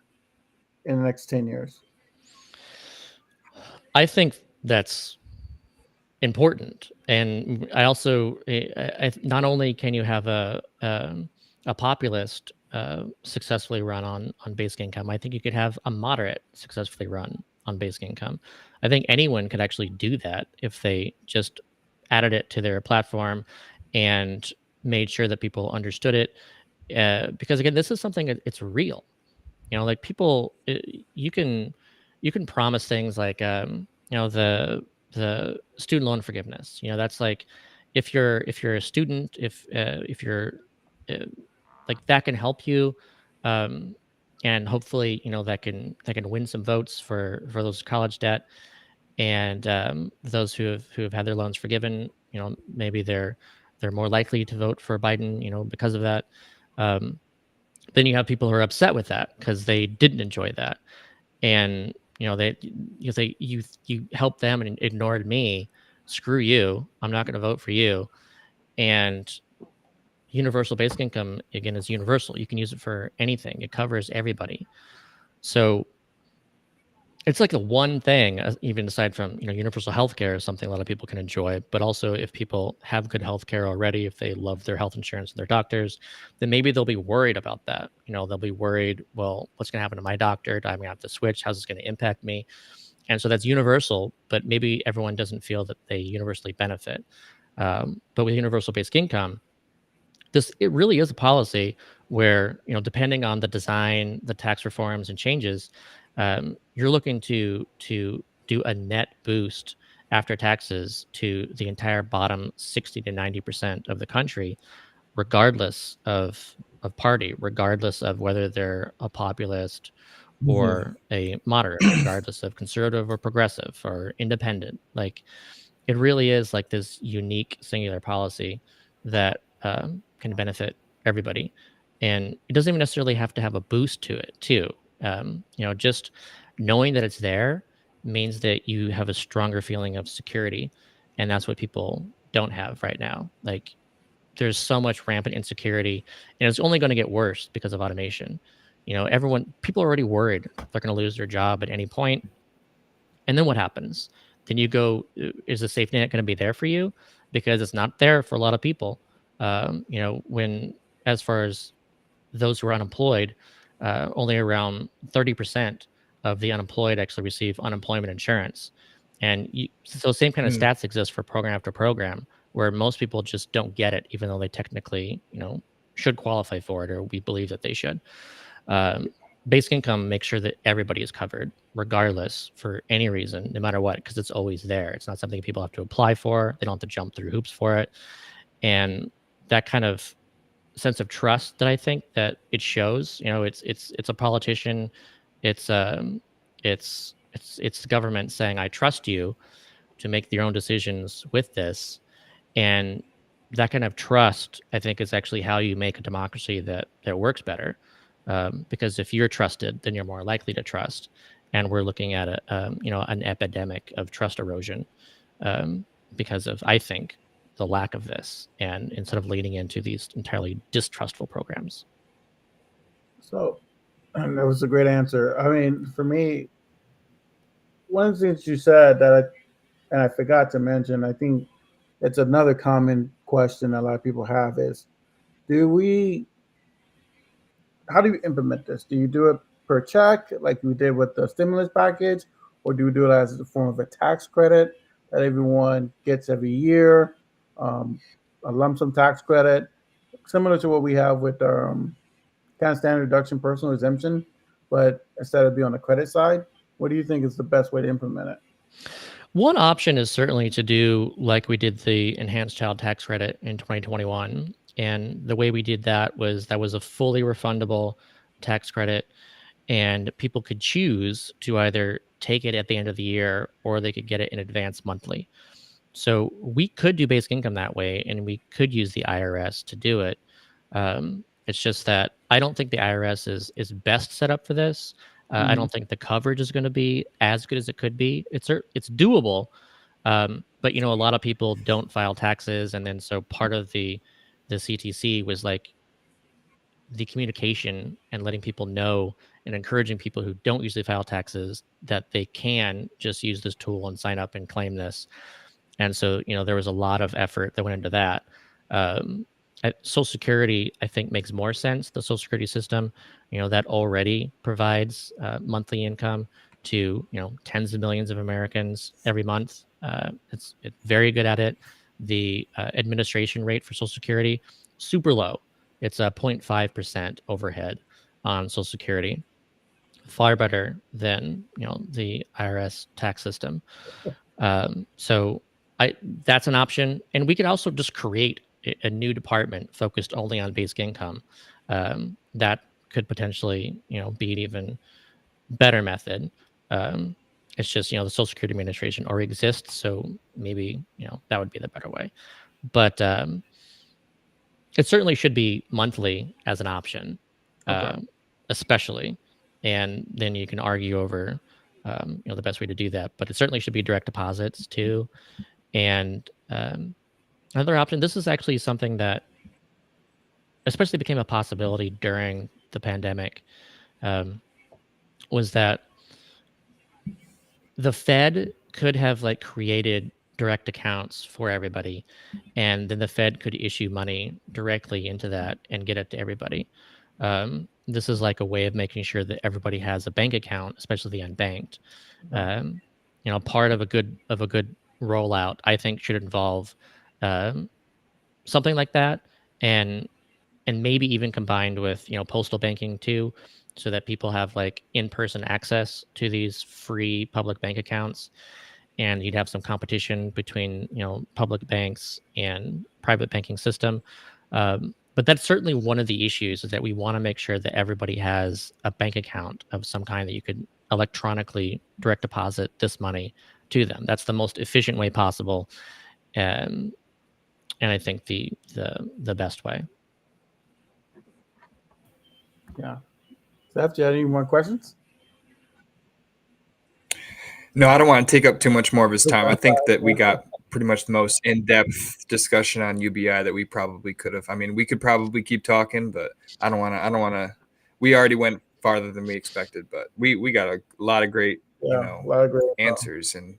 in the next 10 years? I think that's important, and I also, not only can you have a populist successfully run on basic income, I think you could have a moderate successfully run on basic income. I think anyone could actually do that if they just added it to their platform and made sure that people understood it. Because again, this is something it's real. Like people, you can promise things like the student loan forgiveness. That's like, if you're a student, if you're uh, like, that can help you, um and hopefully that can win some votes for those college debt, and those who have had their loans forgiven, maybe they're more likely to vote for Biden, because of that. um then you have people who are upset with that because they didn't enjoy that, and you say, you helped them and ignored me. Screw you, I'm not going to vote for you. And universal basic income, again, is universal. You can use it for anything. It covers everybody. So it's like the one thing, even aside from universal healthcare is something a lot of people can enjoy. But also, if people have good healthcare already, if they love their health insurance and their doctors, then maybe they'll be worried about that. They'll be worried, well, what's going to happen to my doctor? Do I have to switch? How's this going to impact me? And so that's universal, but maybe everyone doesn't feel that they universally benefit. But with universal basic income, it really is a policy where, depending on the design, the tax reforms and changes, you're looking to do a net boost after taxes to the entire bottom 60 to 90% of the country, regardless of party, regardless of whether they're a populist Hmm. or a moderate, regardless of conservative or progressive or independent. Like, it really is like this unique singular policy that can benefit everybody, and it doesn't even necessarily have to have a boost to it too. Just knowing that it's there means that you have a stronger feeling of security, and that's what people don't have right now. Like, there's so much rampant insecurity, and it's only going to get worse because of automation. People are already worried they're going to lose their job at any point, and then what happens? Then you go, is the safety net going to be there for you? Because it's not there for a lot of people. When, as far as those who are unemployed, only around 30% of the unemployed actually receive unemployment insurance. And so same kind of Hmm. stats exist for program after program, where most people just don't get it, even though they technically, should qualify for it, or we believe that they should. Um, Basic income makes sure that everybody is covered, regardless, for any reason, no matter what, because it's always there. It's not something people have to apply for. They don't have to jump through hoops for it. And that kind of sense of trust that I think that it shows, it's a politician, it's it's the government saying, I trust you to make your own decisions with this. And that kind of trust, I think, is actually how you make a democracy that works better. Because if you're trusted, then you're more likely to trust. And we're looking at an epidemic of trust erosion, um, because of, I think, the lack of this, and instead of leaning into these entirely distrustful programs. So that was a great answer. I mean, for me, one of the things you said and I forgot to mention, I think it's another common question a lot of people have is, do we how do you implement this? Do you do it per check like we did with the stimulus package, or do you do it as a form of a tax credit that everyone gets every year, um, a lump sum tax credit, similar to what we have with kind of standard deduction personal exemption, but instead of being on the credit side? What do you think is the best way to implement it? One option is certainly to do like we did the enhanced child tax credit in 2021. And the way we did that was a fully refundable tax credit, and people could choose to either take it at the end of the year or they could get it in advance monthly. So we could do basic income that way, and we could use the IRS to do it. It's just that I don't think the IRS is best set up for this. I Mm-hmm. don't think the coverage is going to be as good as it could be. It's doable, but a lot of people don't file taxes, and then so part of the CTC was like the communication and letting people know and encouraging people who don't usually file taxes that they can just use this tool and sign up and claim this. And so, there was a lot of effort that went into that. Um, Social Security, I think, makes more sense. The Social Security system, that already provides monthly income to tens of millions of Americans every month. It's very good at it. The administration rate for Social Security, super low. It's a 0.5% overhead on Social Security, far better than the IRS tax system. So that's an option, and we could also just create a new department focused only on basic income. That could potentially, be an even better method. Um, it's just the Social Security Administration already exists, so maybe that would be the better way. But it certainly should be monthly as an option, Okay. um, especially, and then you can argue over the best way to do that. But it certainly should be direct deposits too. And another option, this is actually something that especially became a possibility during the pandemic, um, was that the Fed could have like created direct accounts for everybody, and then the Fed could issue money directly into that and get it to everybody. This is like a way of making sure that everybody has a bank account, especially the unbanked. Okay. Um, Part of a good rollout, I think, should involve um, something like that, and maybe even combined with postal banking too, so that people have like in-person access to these free public bank accounts, and you'd have some competition between public banks and private banking system. But that's certainly one of the issues, is that we want to make sure that everybody has a bank account of some kind that you could electronically direct deposit this money to them. That's the most efficient way possible, um, and I think the best way. Yeah. Seth, do you have any more questions? No, I don't want to take up too much more of his time. I think that we got pretty much the most in-depth discussion on UBI that we probably could have. I mean, we could probably keep talking, but I don't want to. I don't want to. We already went farther than we expected, but we got a lot of great, Yeah, a lot of great info. answers and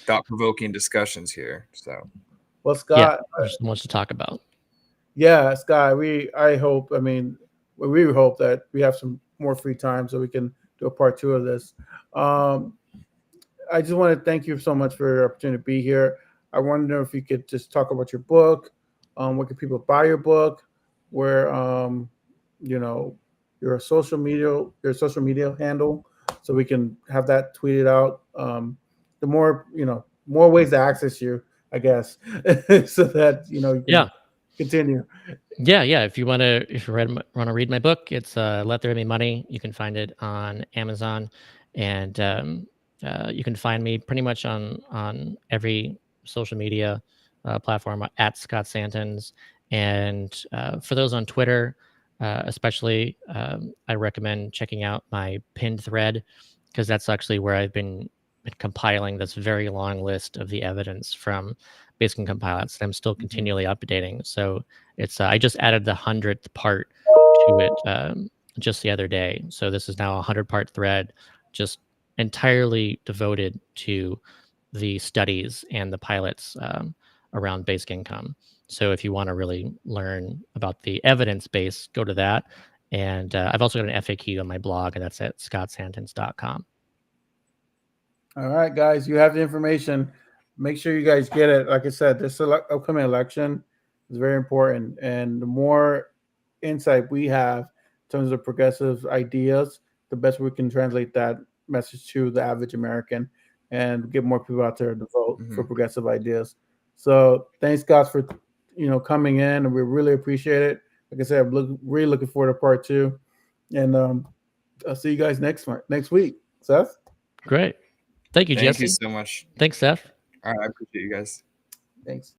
thought-provoking discussions here. So, Well, Yeah, Scott, there's so much to talk about. yeah, Scott, I hope, I mean, we hope that we have some more free time so we can do a part 2 of this. Um, I just want to thank you so much for your opportunity to be here. I wonder if you could just talk about your book. Where can people buy your book? Where you know your social media handle, so we can have that tweeted out. The more more ways to access you, I guess, so that you can Yeah. continue. Yeah. If you want to read my book, it's Let There Be Money. You can find it on Amazon, and you can find me pretty much on every social media platform at Scott Santens. And for those on Twitter, especially, I recommend checking out my pinned thread, because that's actually where I've been compiling this very long list of the evidence from Basic compilates that I'm still continually updating. So it's I just added the 100th part to it just the other day. So this is now a 100-part thread, just entirely devoted to the studies and the pilots around basic income. So if you want to really learn about the evidence base, go to that. And I've also got an FAQ on my blog, and that's at scottsantens.com. All right, guys, you have the information. Make sure you guys get it. Like I said, this upcoming election is very important, and the more insight we have in terms of progressive ideas, the best we can translate that message to the average American and get more people out there to vote for progressive ideas. So, thanks, guys, for coming in, and we really appreciate it. Like I said, really looking forward to part 2, and I'll see you guys next week. Seth, Great. Thank you, Thank you Jesse. so much. Thanks, Seth. All right, I appreciate you guys. thanks.